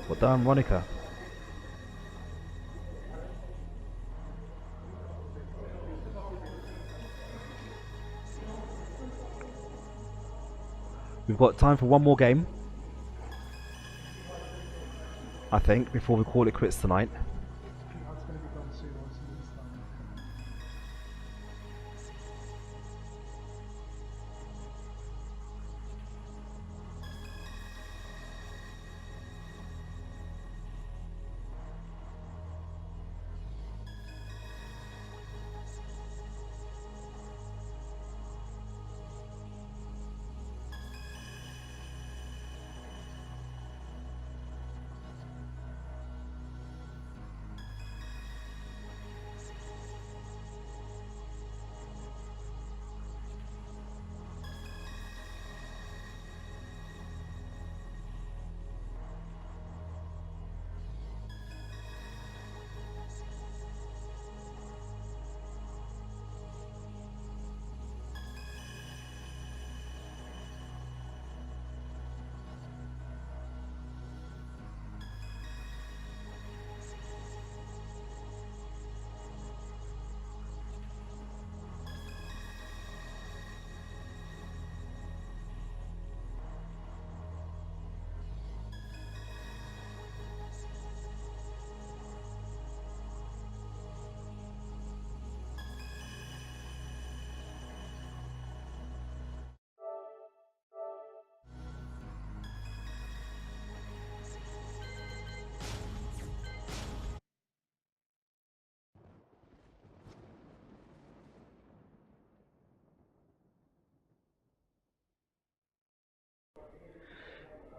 Well done, Veronica. We've got time for one more game, I think, before we call it quits tonight.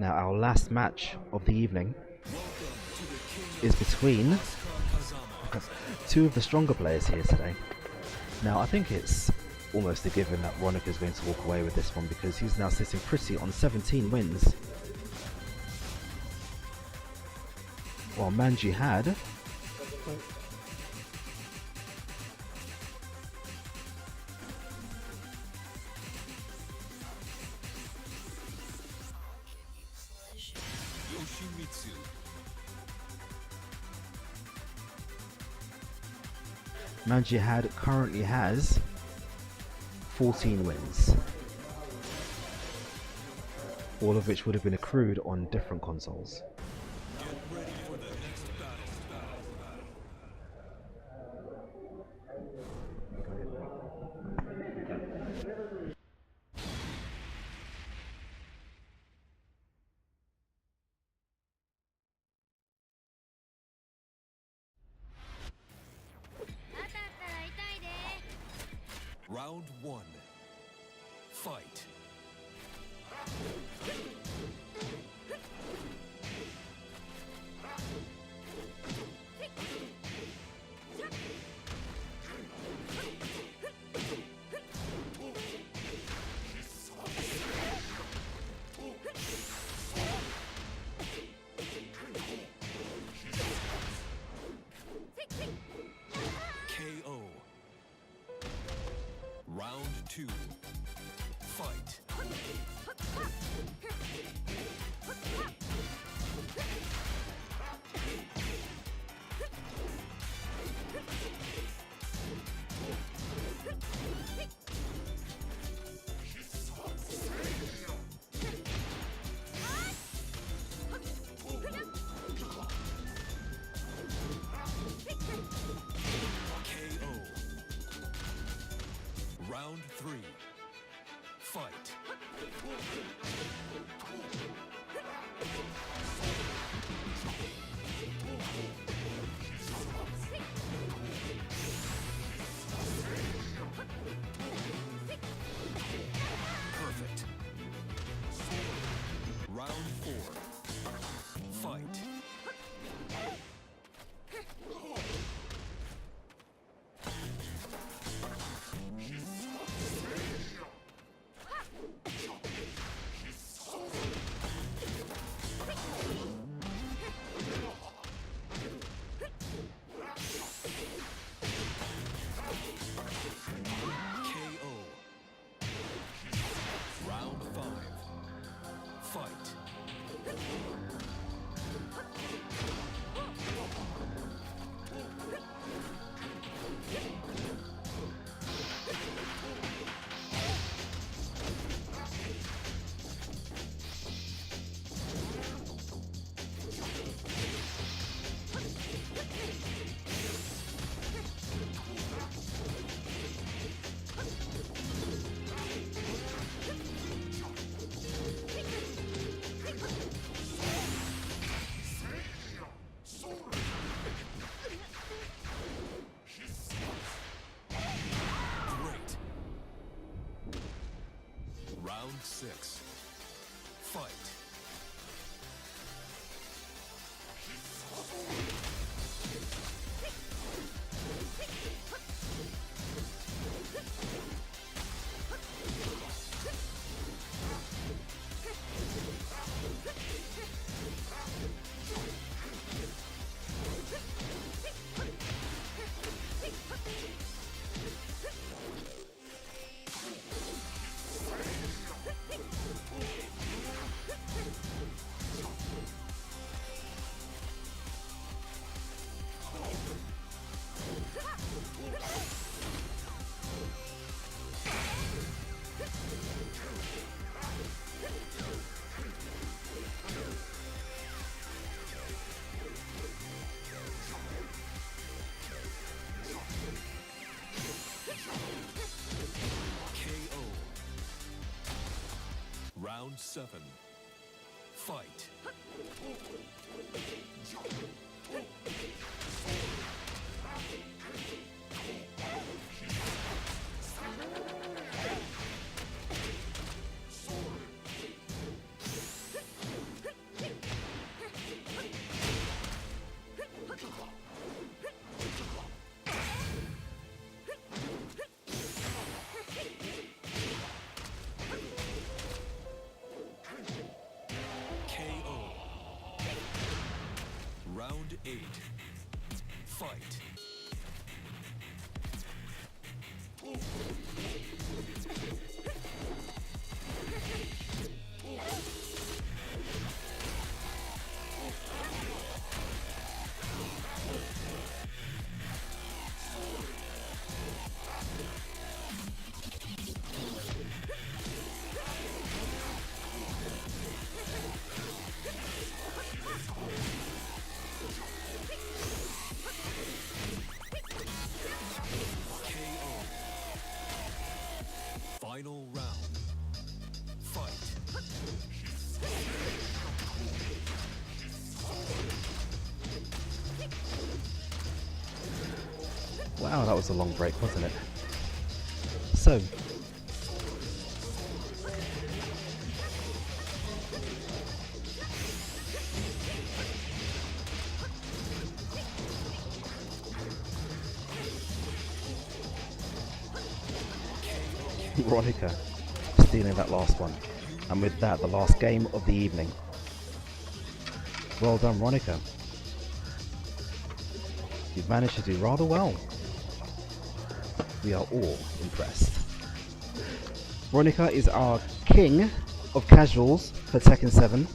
Now our last match of the evening is between two of the stronger players here today. Now I think it's almost a given that Ronak is going to walk away with this one because he's now sitting pretty on 17 wins. While Manji had Yoshimitsu. currently has 14 wins, all of which would have been accrued on different consoles. Get ready for the next battle. Round 1. Fight. KO. Round 2. Fight. KO. Round 3. Fight. Perfect. Round 4. Fight. KO. Round 5. Fight. Great. Round 6. Fight. KO. Round 7. Fight. Round 8. Fight. Final round. Fight. Wow, that was a long break, wasn't it? So, Veronica stealing that last one, and with that, the last game of the evening. Well done, Veronica. You've managed to do rather well. We are all impressed. Veronica is our king of casuals for Tekken 7.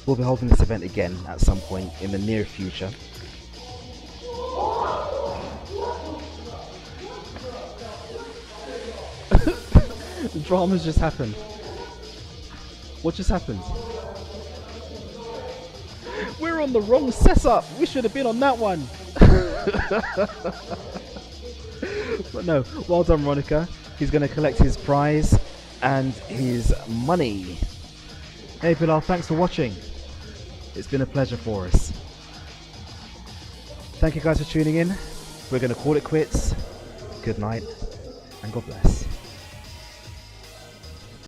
We'll be holding this event again at some point in the near future. The drama's just happened. What just happened? We're on the wrong setup. We should have been on that one. But no, well done, Veronica. He's going to collect his prize and his money. Hey Pilar, thanks for watching. It's been a pleasure for us. Thank you guys for tuning in. We're going to call it quits. Good night and God bless.